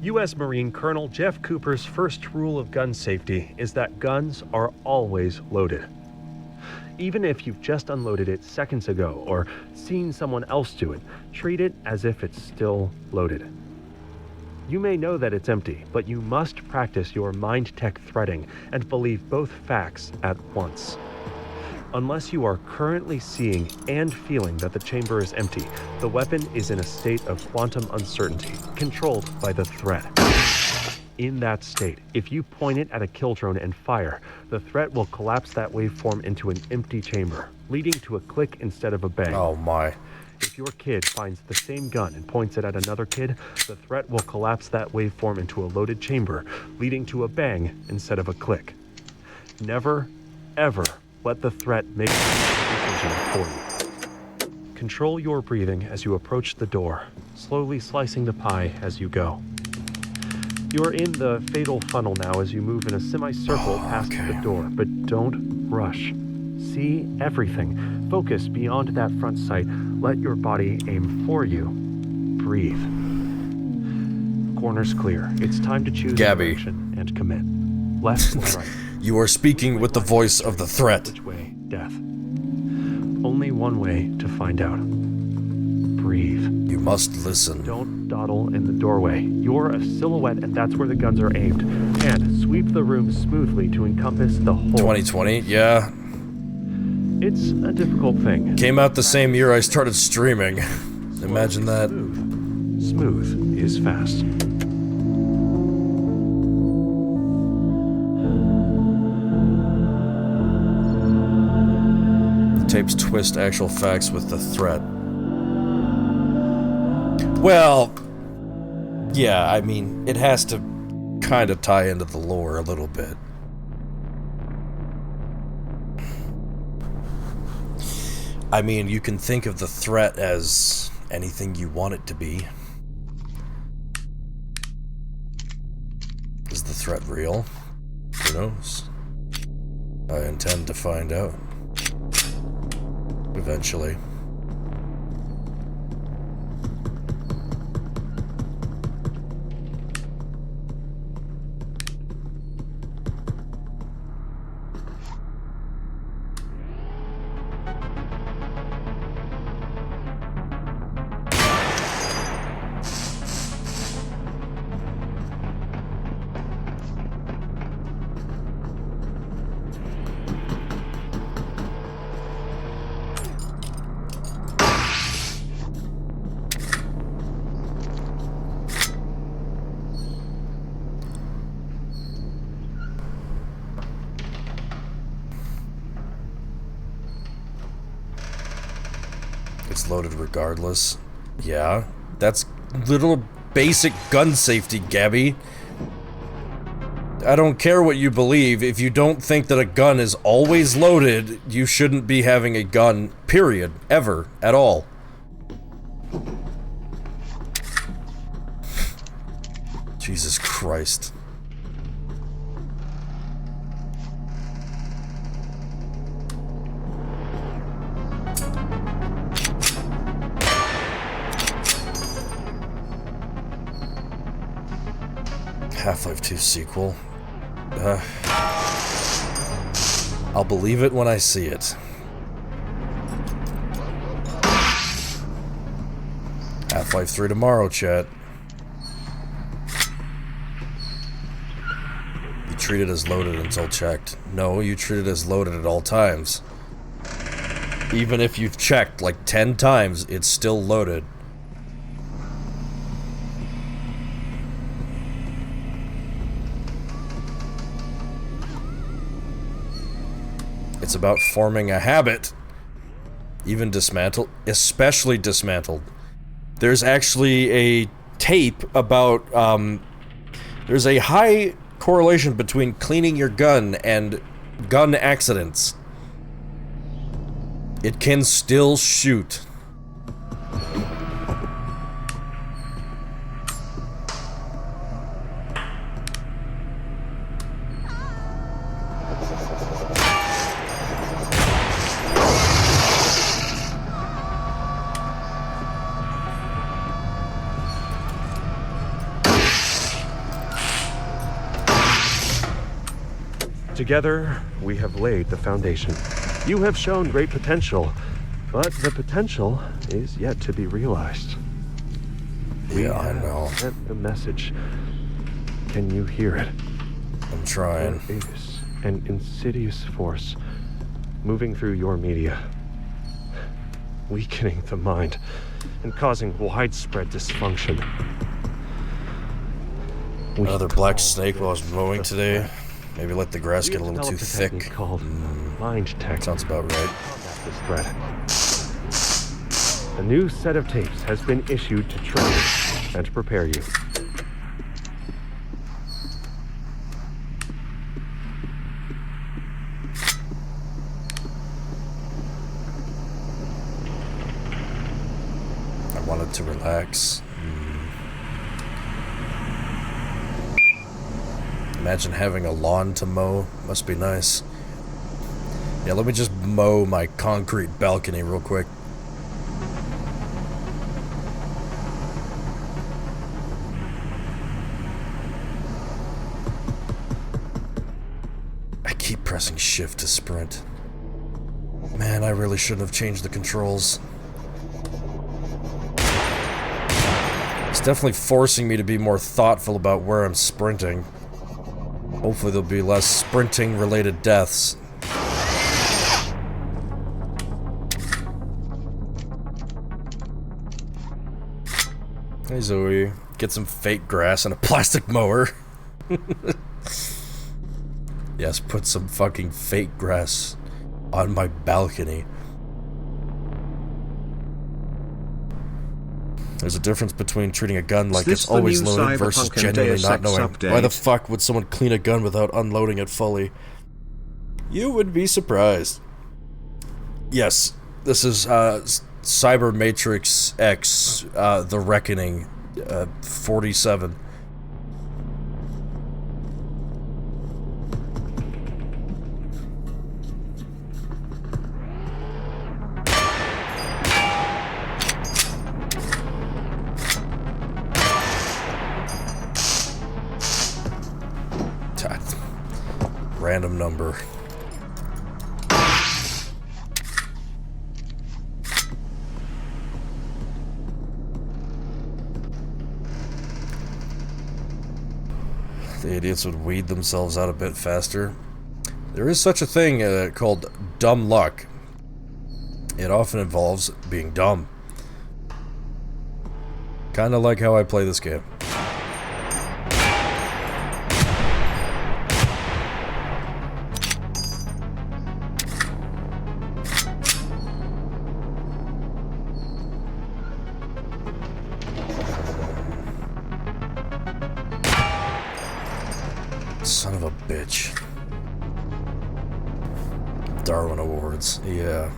U.S. Marine Colonel Jeff Cooper's first rule of gun safety is that guns are always loaded. Even if you've just unloaded it seconds ago or seen someone else do it, treat it as if it's still loaded. You may know that it's empty, but you must practice your mind tech threading and believe both facts at once. Unless you are currently seeing and feeling that the chamber is empty, the weapon is in a state of quantum uncertainty, controlled by the threat. In that state, if you point it at a kill drone and fire, the threat will collapse that waveform into an empty chamber, leading to a click instead of a bang. Oh my. If your kid finds the same gun and points it at another kid, the threat will collapse that waveform into a loaded chamber, leading to a bang instead of a click. Never, ever let the threat make the decision for you. Control your breathing as you approach the door, slowly slicing the pie as you go. You are in the fatal funnel now as you move in a semicircle past the door, but don't rush. See everything. Focus beyond that front sight. Let your body aim for you. Breathe. Corners clear. It's time to choose Gabby. direction and commit. Left or right. You are speaking with the voice of the threat. Which way? Death. Only one way to find out. Breathe. You must listen. Don't dawdle in the doorway. You're a silhouette and that's where the guns are aimed. And sweep the room smoothly to encompass the whole. 2020, yeah. It's a difficult thing. Came out the same year I started streaming. Imagine that. Smooth is fast. The tapes twist actual facts with the threat. Well, yeah, I mean, it has to kind of tie into the lore a little bit. I mean, you can think of the threat as anything you want it to be. Is the threat real? Who knows? I intend to find out. Eventually. It's loaded regardless. Yeah, that's little basic gun safety, Gabby. I don't care what you believe. If you don't think that a gun is always loaded, you shouldn't be having a gun, period. Ever. At all. Jesus Christ. Half-Life 2 sequel. I'll believe it when I see it. Half-Life 3 tomorrow, chat. You treat it as loaded until checked. No, you treat it as loaded at all times. Even if you've checked like 10 times, it's still loaded. It's about forming a habit. Even dismantled, especially dismantled. There's actually a tape about, there's a high correlation between cleaning your gun and gun accidents. It can still shoot. Together, we have laid the foundation. You have shown great potential, but the potential is yet to be realized. Yeah, I know. Sent the message. Can you hear it? I'm trying. There is an insidious force moving through your media, weakening the mind and causing widespread dysfunction. Another black snake while I was mowing today. Maybe let the grass get a little too thick. Called Mind Tech. Sounds about right. This threat. A new set of tapes has been issued to train and prepare you. I wanted to relax. Imagine having a lawn to mow. Must be nice. Yeah, let me just mow my concrete balcony real quick. I keep pressing shift to sprint. Man, I really shouldn't have changed the controls. It's definitely forcing me to be more thoughtful about where I'm sprinting. Hopefully there'll be less sprinting-related deaths. Hey Zoe, get some fake grass and a plastic mower. Yes, put some fucking fake grass on my balcony. There's a difference between treating a gun like this it's the always new loaded versus Cyberpunk and genuinely Deus not Ex knowing. update? Why the fuck would someone clean a gun without unloading it fully? You would be surprised. Yes, this is Cyber Matrix X, The Reckoning, 47. Random number. The idiots would weed themselves out a bit faster. There is such a thing called dumb luck. It often involves being dumb. Kinda like how I play this game. Son of a bitch. Darwin Awards, yeah.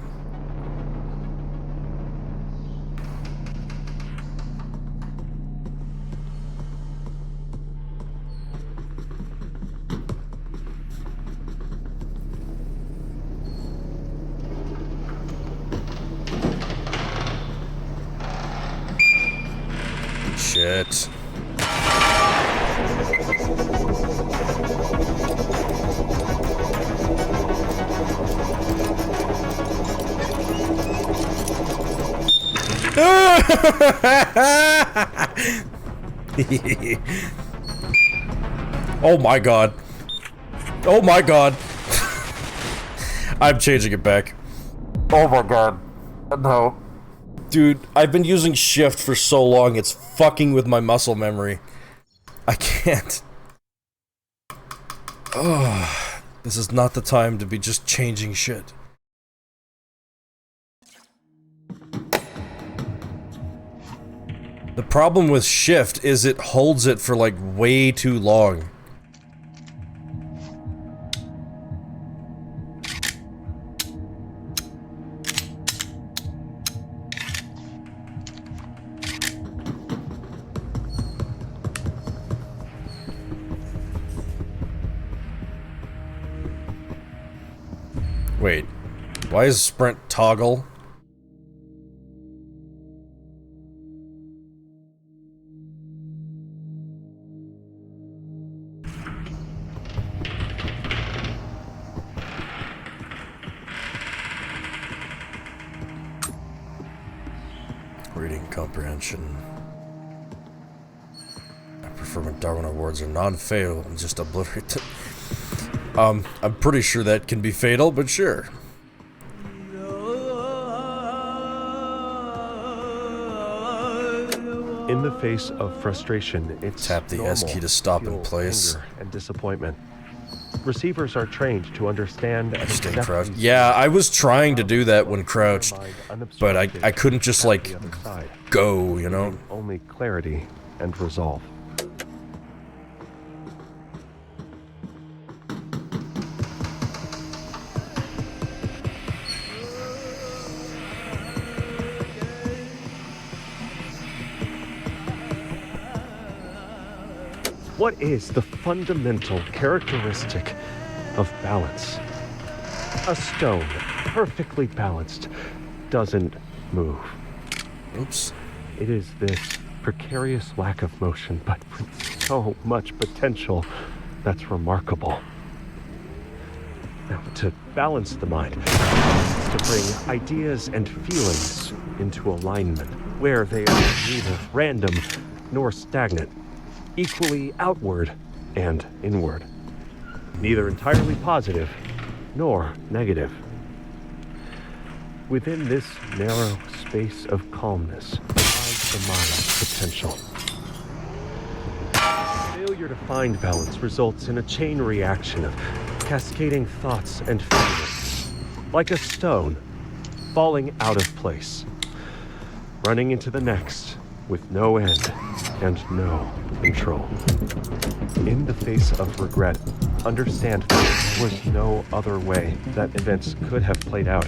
Shit. Oh my god. Oh my god. I'm changing it back. Oh my god. No. Dude, I've been using shift for so long, it's fucking with my muscle memory. I can't. Oh, this is not the time to be just changing shit. The problem with shift is it holds it for like way too long. Wait, why is sprint toggle? Reading comprehension. I prefer when Darwin Awards are non-fatal and just obliterate them. I'm pretty sure that can be fatal, but sure. In the face of frustration, it's Tap the S key to stop in place. Anger and disappointment. Receivers are trained to understand and Stay accept crouched. these Yeah, I was trying to do that when crouched, but I couldn't just like go, you know? Only clarity and resolve. What is the fundamental characteristic of balance? A stone, perfectly balanced, doesn't move. Oops. It is this precarious lack of motion, but with so much potential that's remarkable. Now, to balance the mind is to bring ideas and feelings into alignment, where they are neither random nor stagnant, equally outward and inward, neither entirely positive nor negative. Within this narrow space of calmness lies the mind's potential. Failure to find balance results in a chain reaction of cascading thoughts and feelings, like a stone falling out of place, running into the next with no end and no control. In the face of regret, understand there was no other way that events could have played out.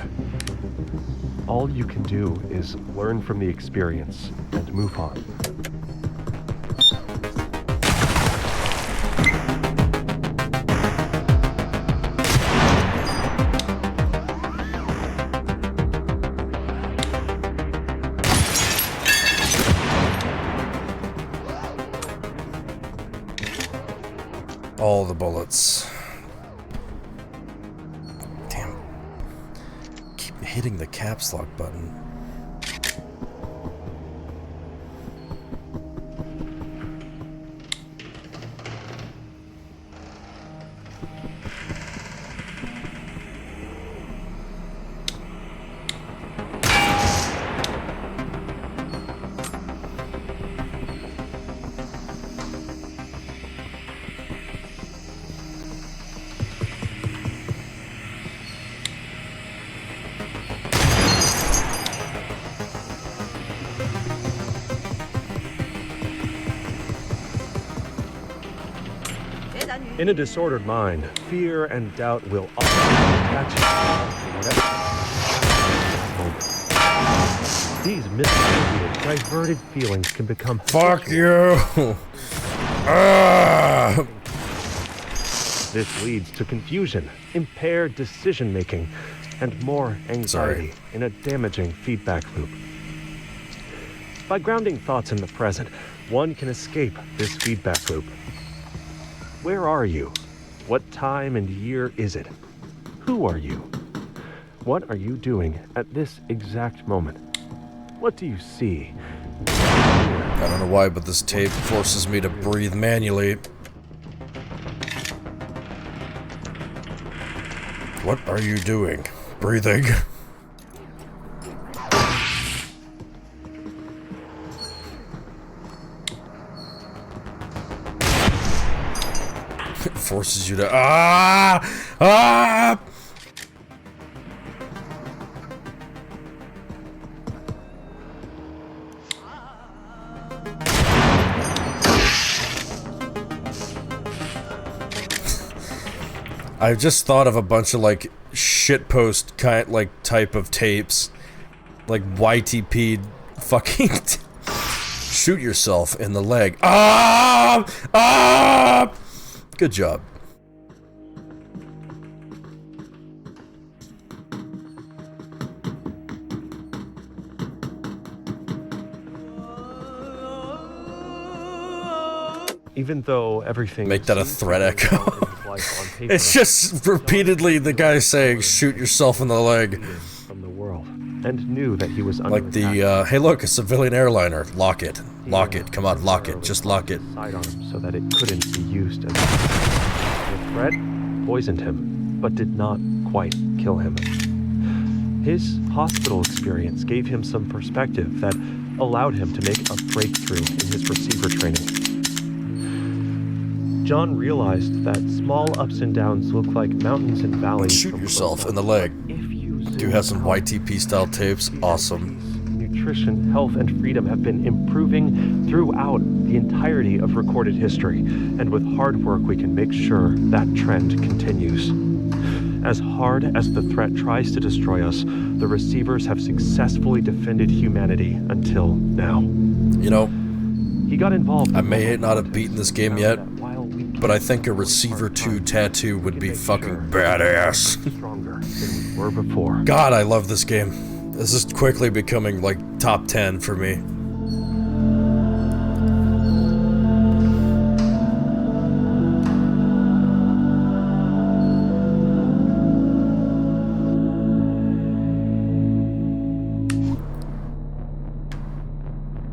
All you can do is learn from the experience and move on. All the bullets. Damn. Keep hitting the caps lock button. In a disordered mind, fear and doubt will often catch you to whatever moment. These misdistributed, diverted feelings can become fuck you. This leads to confusion, impaired decision-making, and more anxiety in a damaging feedback loop. By grounding thoughts in the present, one can escape this feedback loop. Where are you? What time and year is it? Who are you? What are you doing at this exact moment? What do you see? I don't know why, but this tape forces me to breathe manually. What are you doing? Breathing. It forces you to I just thought of a bunch of like shitpost kind like type of tapes, like YTP fucking shoot yourself in the leg. Good job. Even though everything make that a threat echo. It's just repeatedly the guy saying shoot yourself in the leg from the world, and knew that he was like the hey look, a civilian airliner, lock it, come on, lock it, just lock it. Side on him so that it couldn't be used as the threat poisoned him, but did not quite kill him. His hospital experience gave him some perspective that allowed him to make a breakthrough in his receiver training. John realized that small ups and downs look like mountains and valleys. Shoot yourself in the leg. Do you have some YTP style tapes? Awesome. Nutrition, health, and freedom have been improving throughout the entirety of recorded history, and with hard work we can make sure that trend continues. As hard as the threat tries to destroy us, the receivers have successfully defended humanity until now. You know, he got involved. I may not have beaten this game yet, but I think a Receiver 2 tattoo would be fucking badass. Stronger than we were before. God, I love this game. This is quickly becoming like top 10 for me.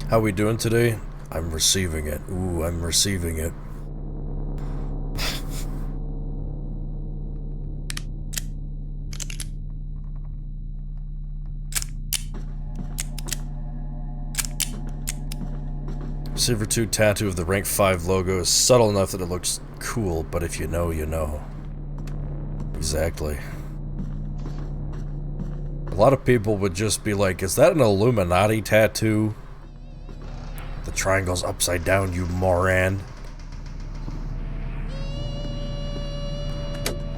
How we doing today? I'm receiving it. Ooh, I'm receiving it. Receiver 2 tattoo of the Rank 5 logo is subtle enough that it looks cool, but if you know, you know. Exactly. A lot of people would just be like, is that an Illuminati tattoo? The triangle's upside down, you moron.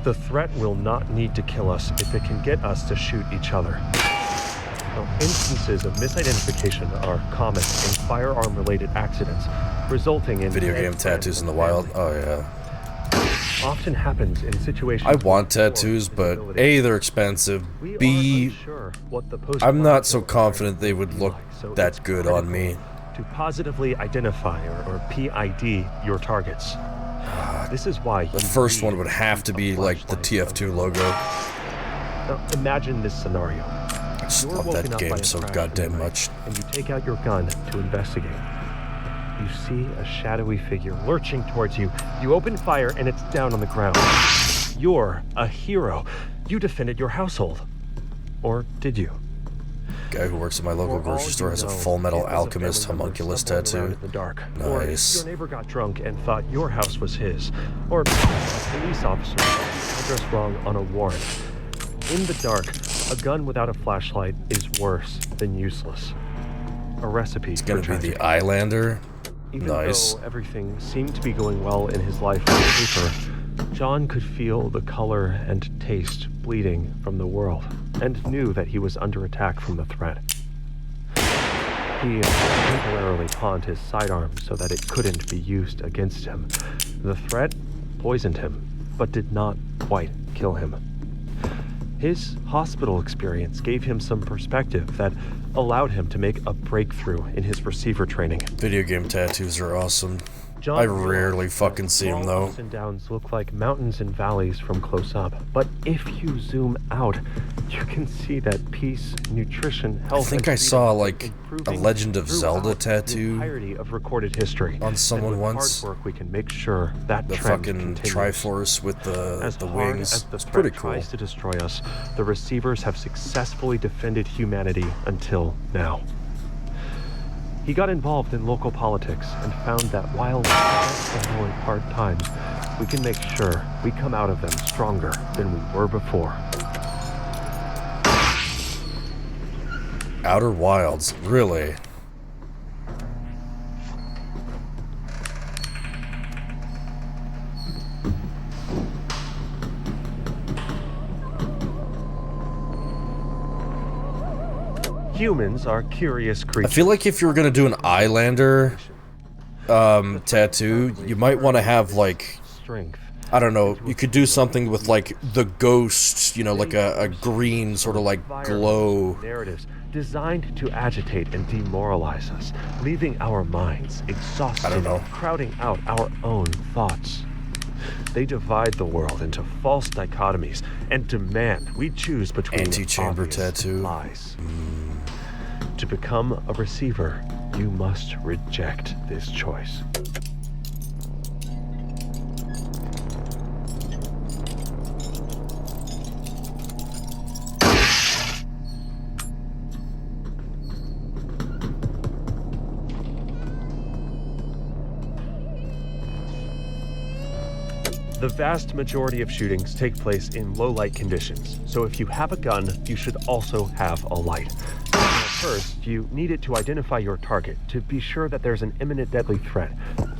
The threat will not need to kill us if it can get us to shoot each other. Now, instances of misidentification are common in firearm-related accidents, resulting in video game tattoos in the wild. Oh yeah. Often happens in situations. I want tattoos, but A, they're expensive. B, I'm not so confident they would look that good on me. To positively identify or PID your targets. This is why the first one would have to be like the TF2 logo. Now, imagine this scenario. I just love that game so goddamn much. And you take out your gun to investigate. You see a shadowy figure lurching towards you. You open fire and it's down on the ground. You're a hero. You defended your household. Or did you? Guy who works at my local grocery store has a Full Metal Alchemist homunculus tattoo. In the dark. Nice. Or your neighbor got drunk and thought your house was his. Or a police officer addressed wrong on a warrant. In the dark, a gun without a flashlight is worse than useless. A recipe. It's gonna be the Eyelander. Even nice. though everything seemed to be going well in his life on paper, John could feel the color and taste bleeding from the world, and knew that he was under attack from the threat. He temporarily pawned his sidearm so that it couldn't be used against him. The threat poisoned him, but did not quite kill him. His hospital experience gave him some perspective that allowed him to make a breakthrough in his receiver training. Video game tattoos are awesome. John I rarely fucking see them though. Ups and downs look like mountains and valleys from close up, but if you zoom out, you can see that peace, nutrition, health. I think I saw like a Legend of Zelda tattoo of recorded history on someone once. Hard work, we can make sure that the trend fucking continues. Triforce with the wings. As the it's pretty cool. Tries to destroy us, the receivers have successfully defended humanity until now. He got involved in local politics and found that while we have hard times, we can make sure we come out of them stronger than we were before. Outer Wilds, really? Humans are curious creatures. I feel like if you were gonna do an Eyelander tattoo, you might want to have like, I don't know, you could do something with like the ghost, you know, like a green sort of like glow. Narratives designed to agitate and demoralize us, leaving our minds exhausted, I don't know, crowding out our own thoughts. They divide the world into false dichotomies and demand we choose between anti-chamber tattoo. Lies. To become a receiver, you must reject this choice. The vast majority of shootings take place in low light conditions, so if you have a gun, you should also have a light. First, you need it to identify your target to be sure that there's an imminent deadly threat.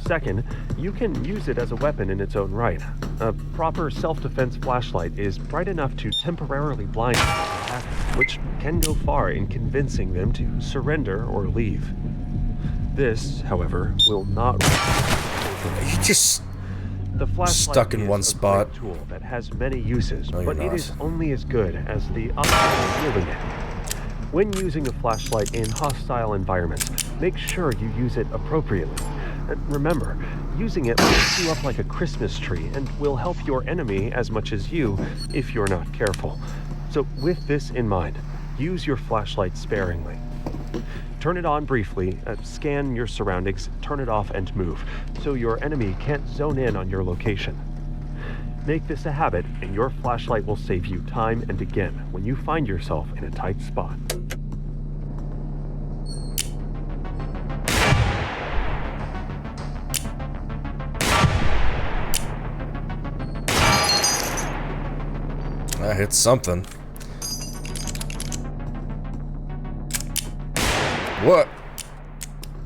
Second, you can use it as a weapon in its own right. A proper self-defense flashlight is bright enough to temporarily blind the attacker, which can go far in convincing them to surrender or leave. This, however, will not... You just... The flashlight stuck in is one a spot. great tool that has many uses, No, but you're it not. is only as good as the operator wielding it. When using a flashlight in hostile environments, make sure you use it appropriately. And remember, using it lights you up like a Christmas tree and will help your enemy as much as you if you're not careful. So with this in mind, use your flashlight sparingly. Turn it on briefly, scan your surroundings, turn it off and move, so your enemy can't zone in on your location. Make this a habit, and your flashlight will save you time and again when you find yourself in a tight spot. That hit something. What?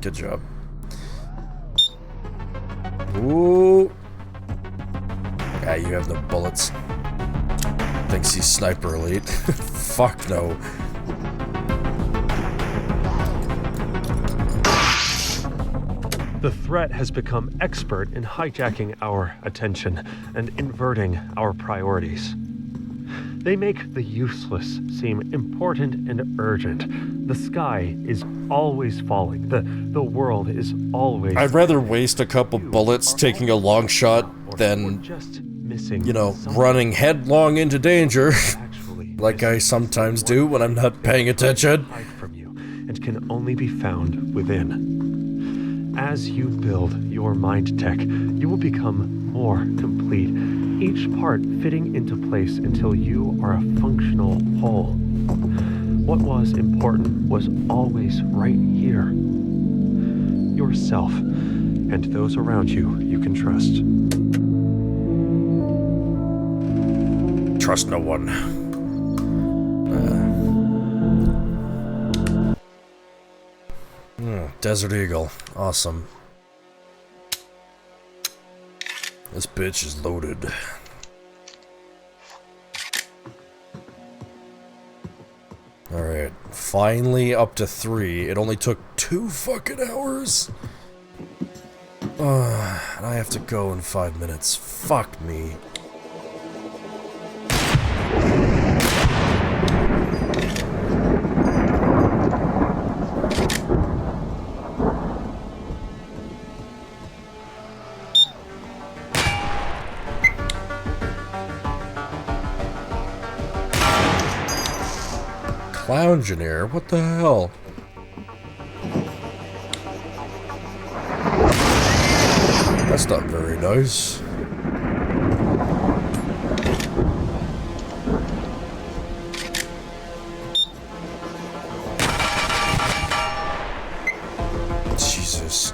Good job. Ooh. Yeah, you have the bullets. Thinks he's sniper elite. Fuck no. The threat has become expert in hijacking our attention and inverting our priorities. They make the useless seem important and urgent. The sky is always falling. The world is always... I'd rather waste a couple bullets taking a long shot than, you know, running headlong into danger, like I sometimes do when I'm not paying attention. From you and can only be found within. As you build your mind tech, you will become more complete, each part fitting into place until you are a functional whole. What was important was always right here. Yourself and those around you you can trust. Trust no one. Desert Eagle. Awesome. This bitch is loaded. Alright. Finally up to 3. It only took 2 fucking hours. And I have to go in 5 minutes. Fuck me. Engineer, what the hell? That's not very nice. Jesus.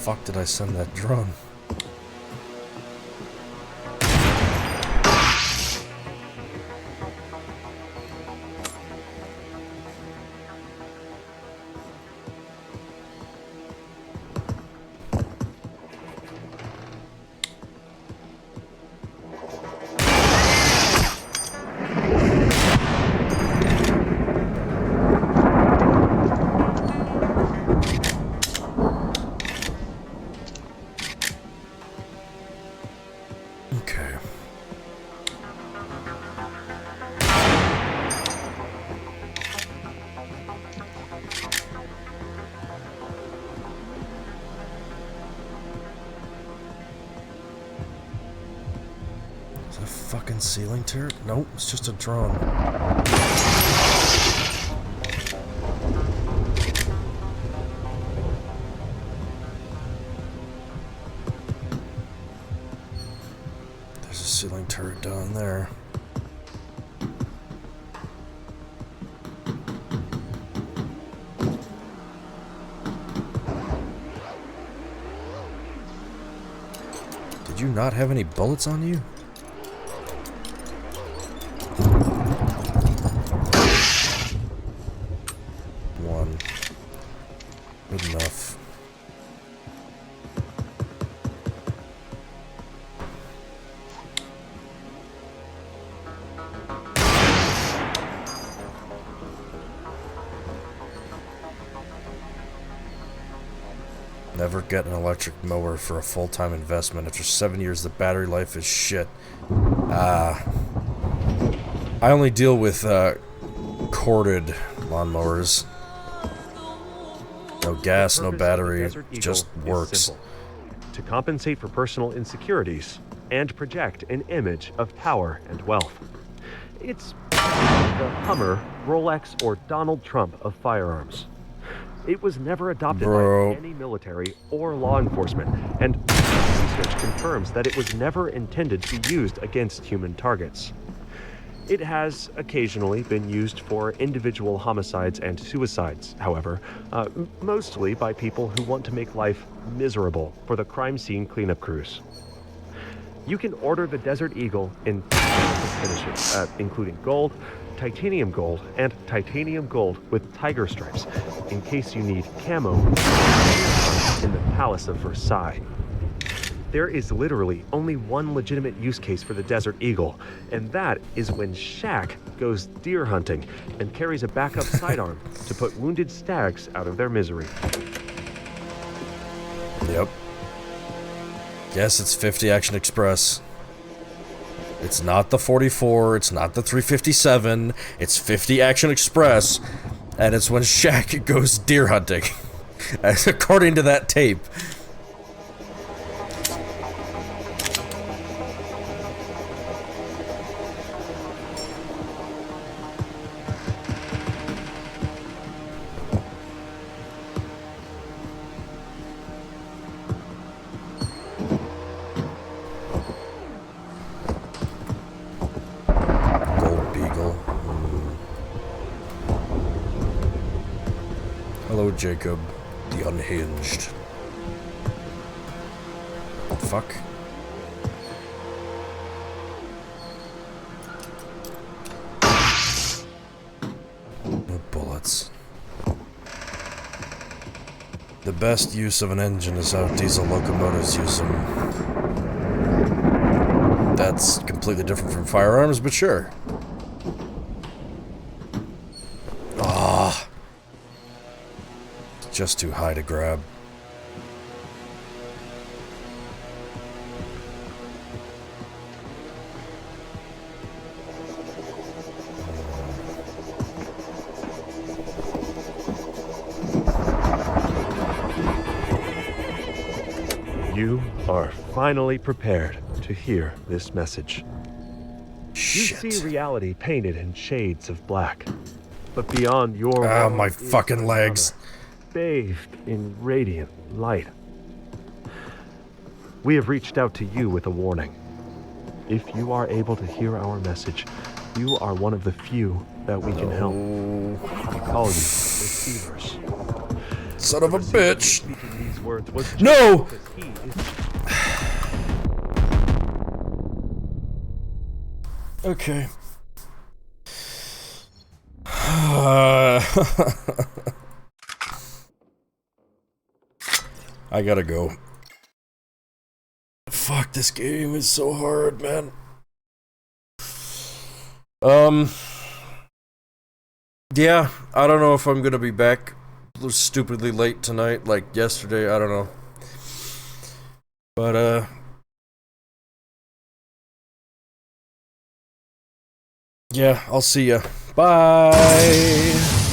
Fuck did I send that drone? Fucking ceiling turret? Nope, it's just a drone. There's a ceiling turret down there. Did you not have any bullets on you? Good enough. Never get an electric mower for a full-time investment. After 7 years, the battery life is shit. I only deal with corded lawnmowers. No gas, no battery, just works. To compensate for personal insecurities and project an image of power and wealth. It's the Hummer, Rolex, or Donald Trump of firearms. It was never adopted by any military or law enforcement, and research confirms that it was never intended to be used against human targets. It has occasionally been used for individual homicides and suicides, however, mostly by people who want to make life miserable for the crime scene cleanup crews. You can order the Desert Eagle in finishes, including gold, titanium gold, and titanium gold with tiger stripes, in case you need camo in the Palace of Versailles. There is literally only one legitimate use case for the Desert Eagle, and that is when Shaq goes deer hunting and carries a backup sidearm to put wounded stags out of their misery. Yep. Yes, it's 50 Action Express. It's not the 44, it's not the 357, it's 50 Action Express, and it's when Shaq goes deer hunting, according to that tape. Hello, Jacob, the unhinged. Fuck. No bullets. The best use of an engine is how diesel locomotives use them. That's completely different from firearms, but sure. Just too high to grab. You are finally prepared to hear this message. Shit. You see reality painted in shades of black, but beyond your world my fucking legs. Bathed in radiant light. We have reached out to you with a warning. If you are able to hear our message, you are one of the few that we can help. We call you receivers. Son of a bitch. These words was no! Okay. I gotta go. Fuck, this game is so hard, man. Yeah, I don't know if I'm gonna be back stupidly late tonight, like yesterday, I don't know. But, yeah, I'll see ya. Bye!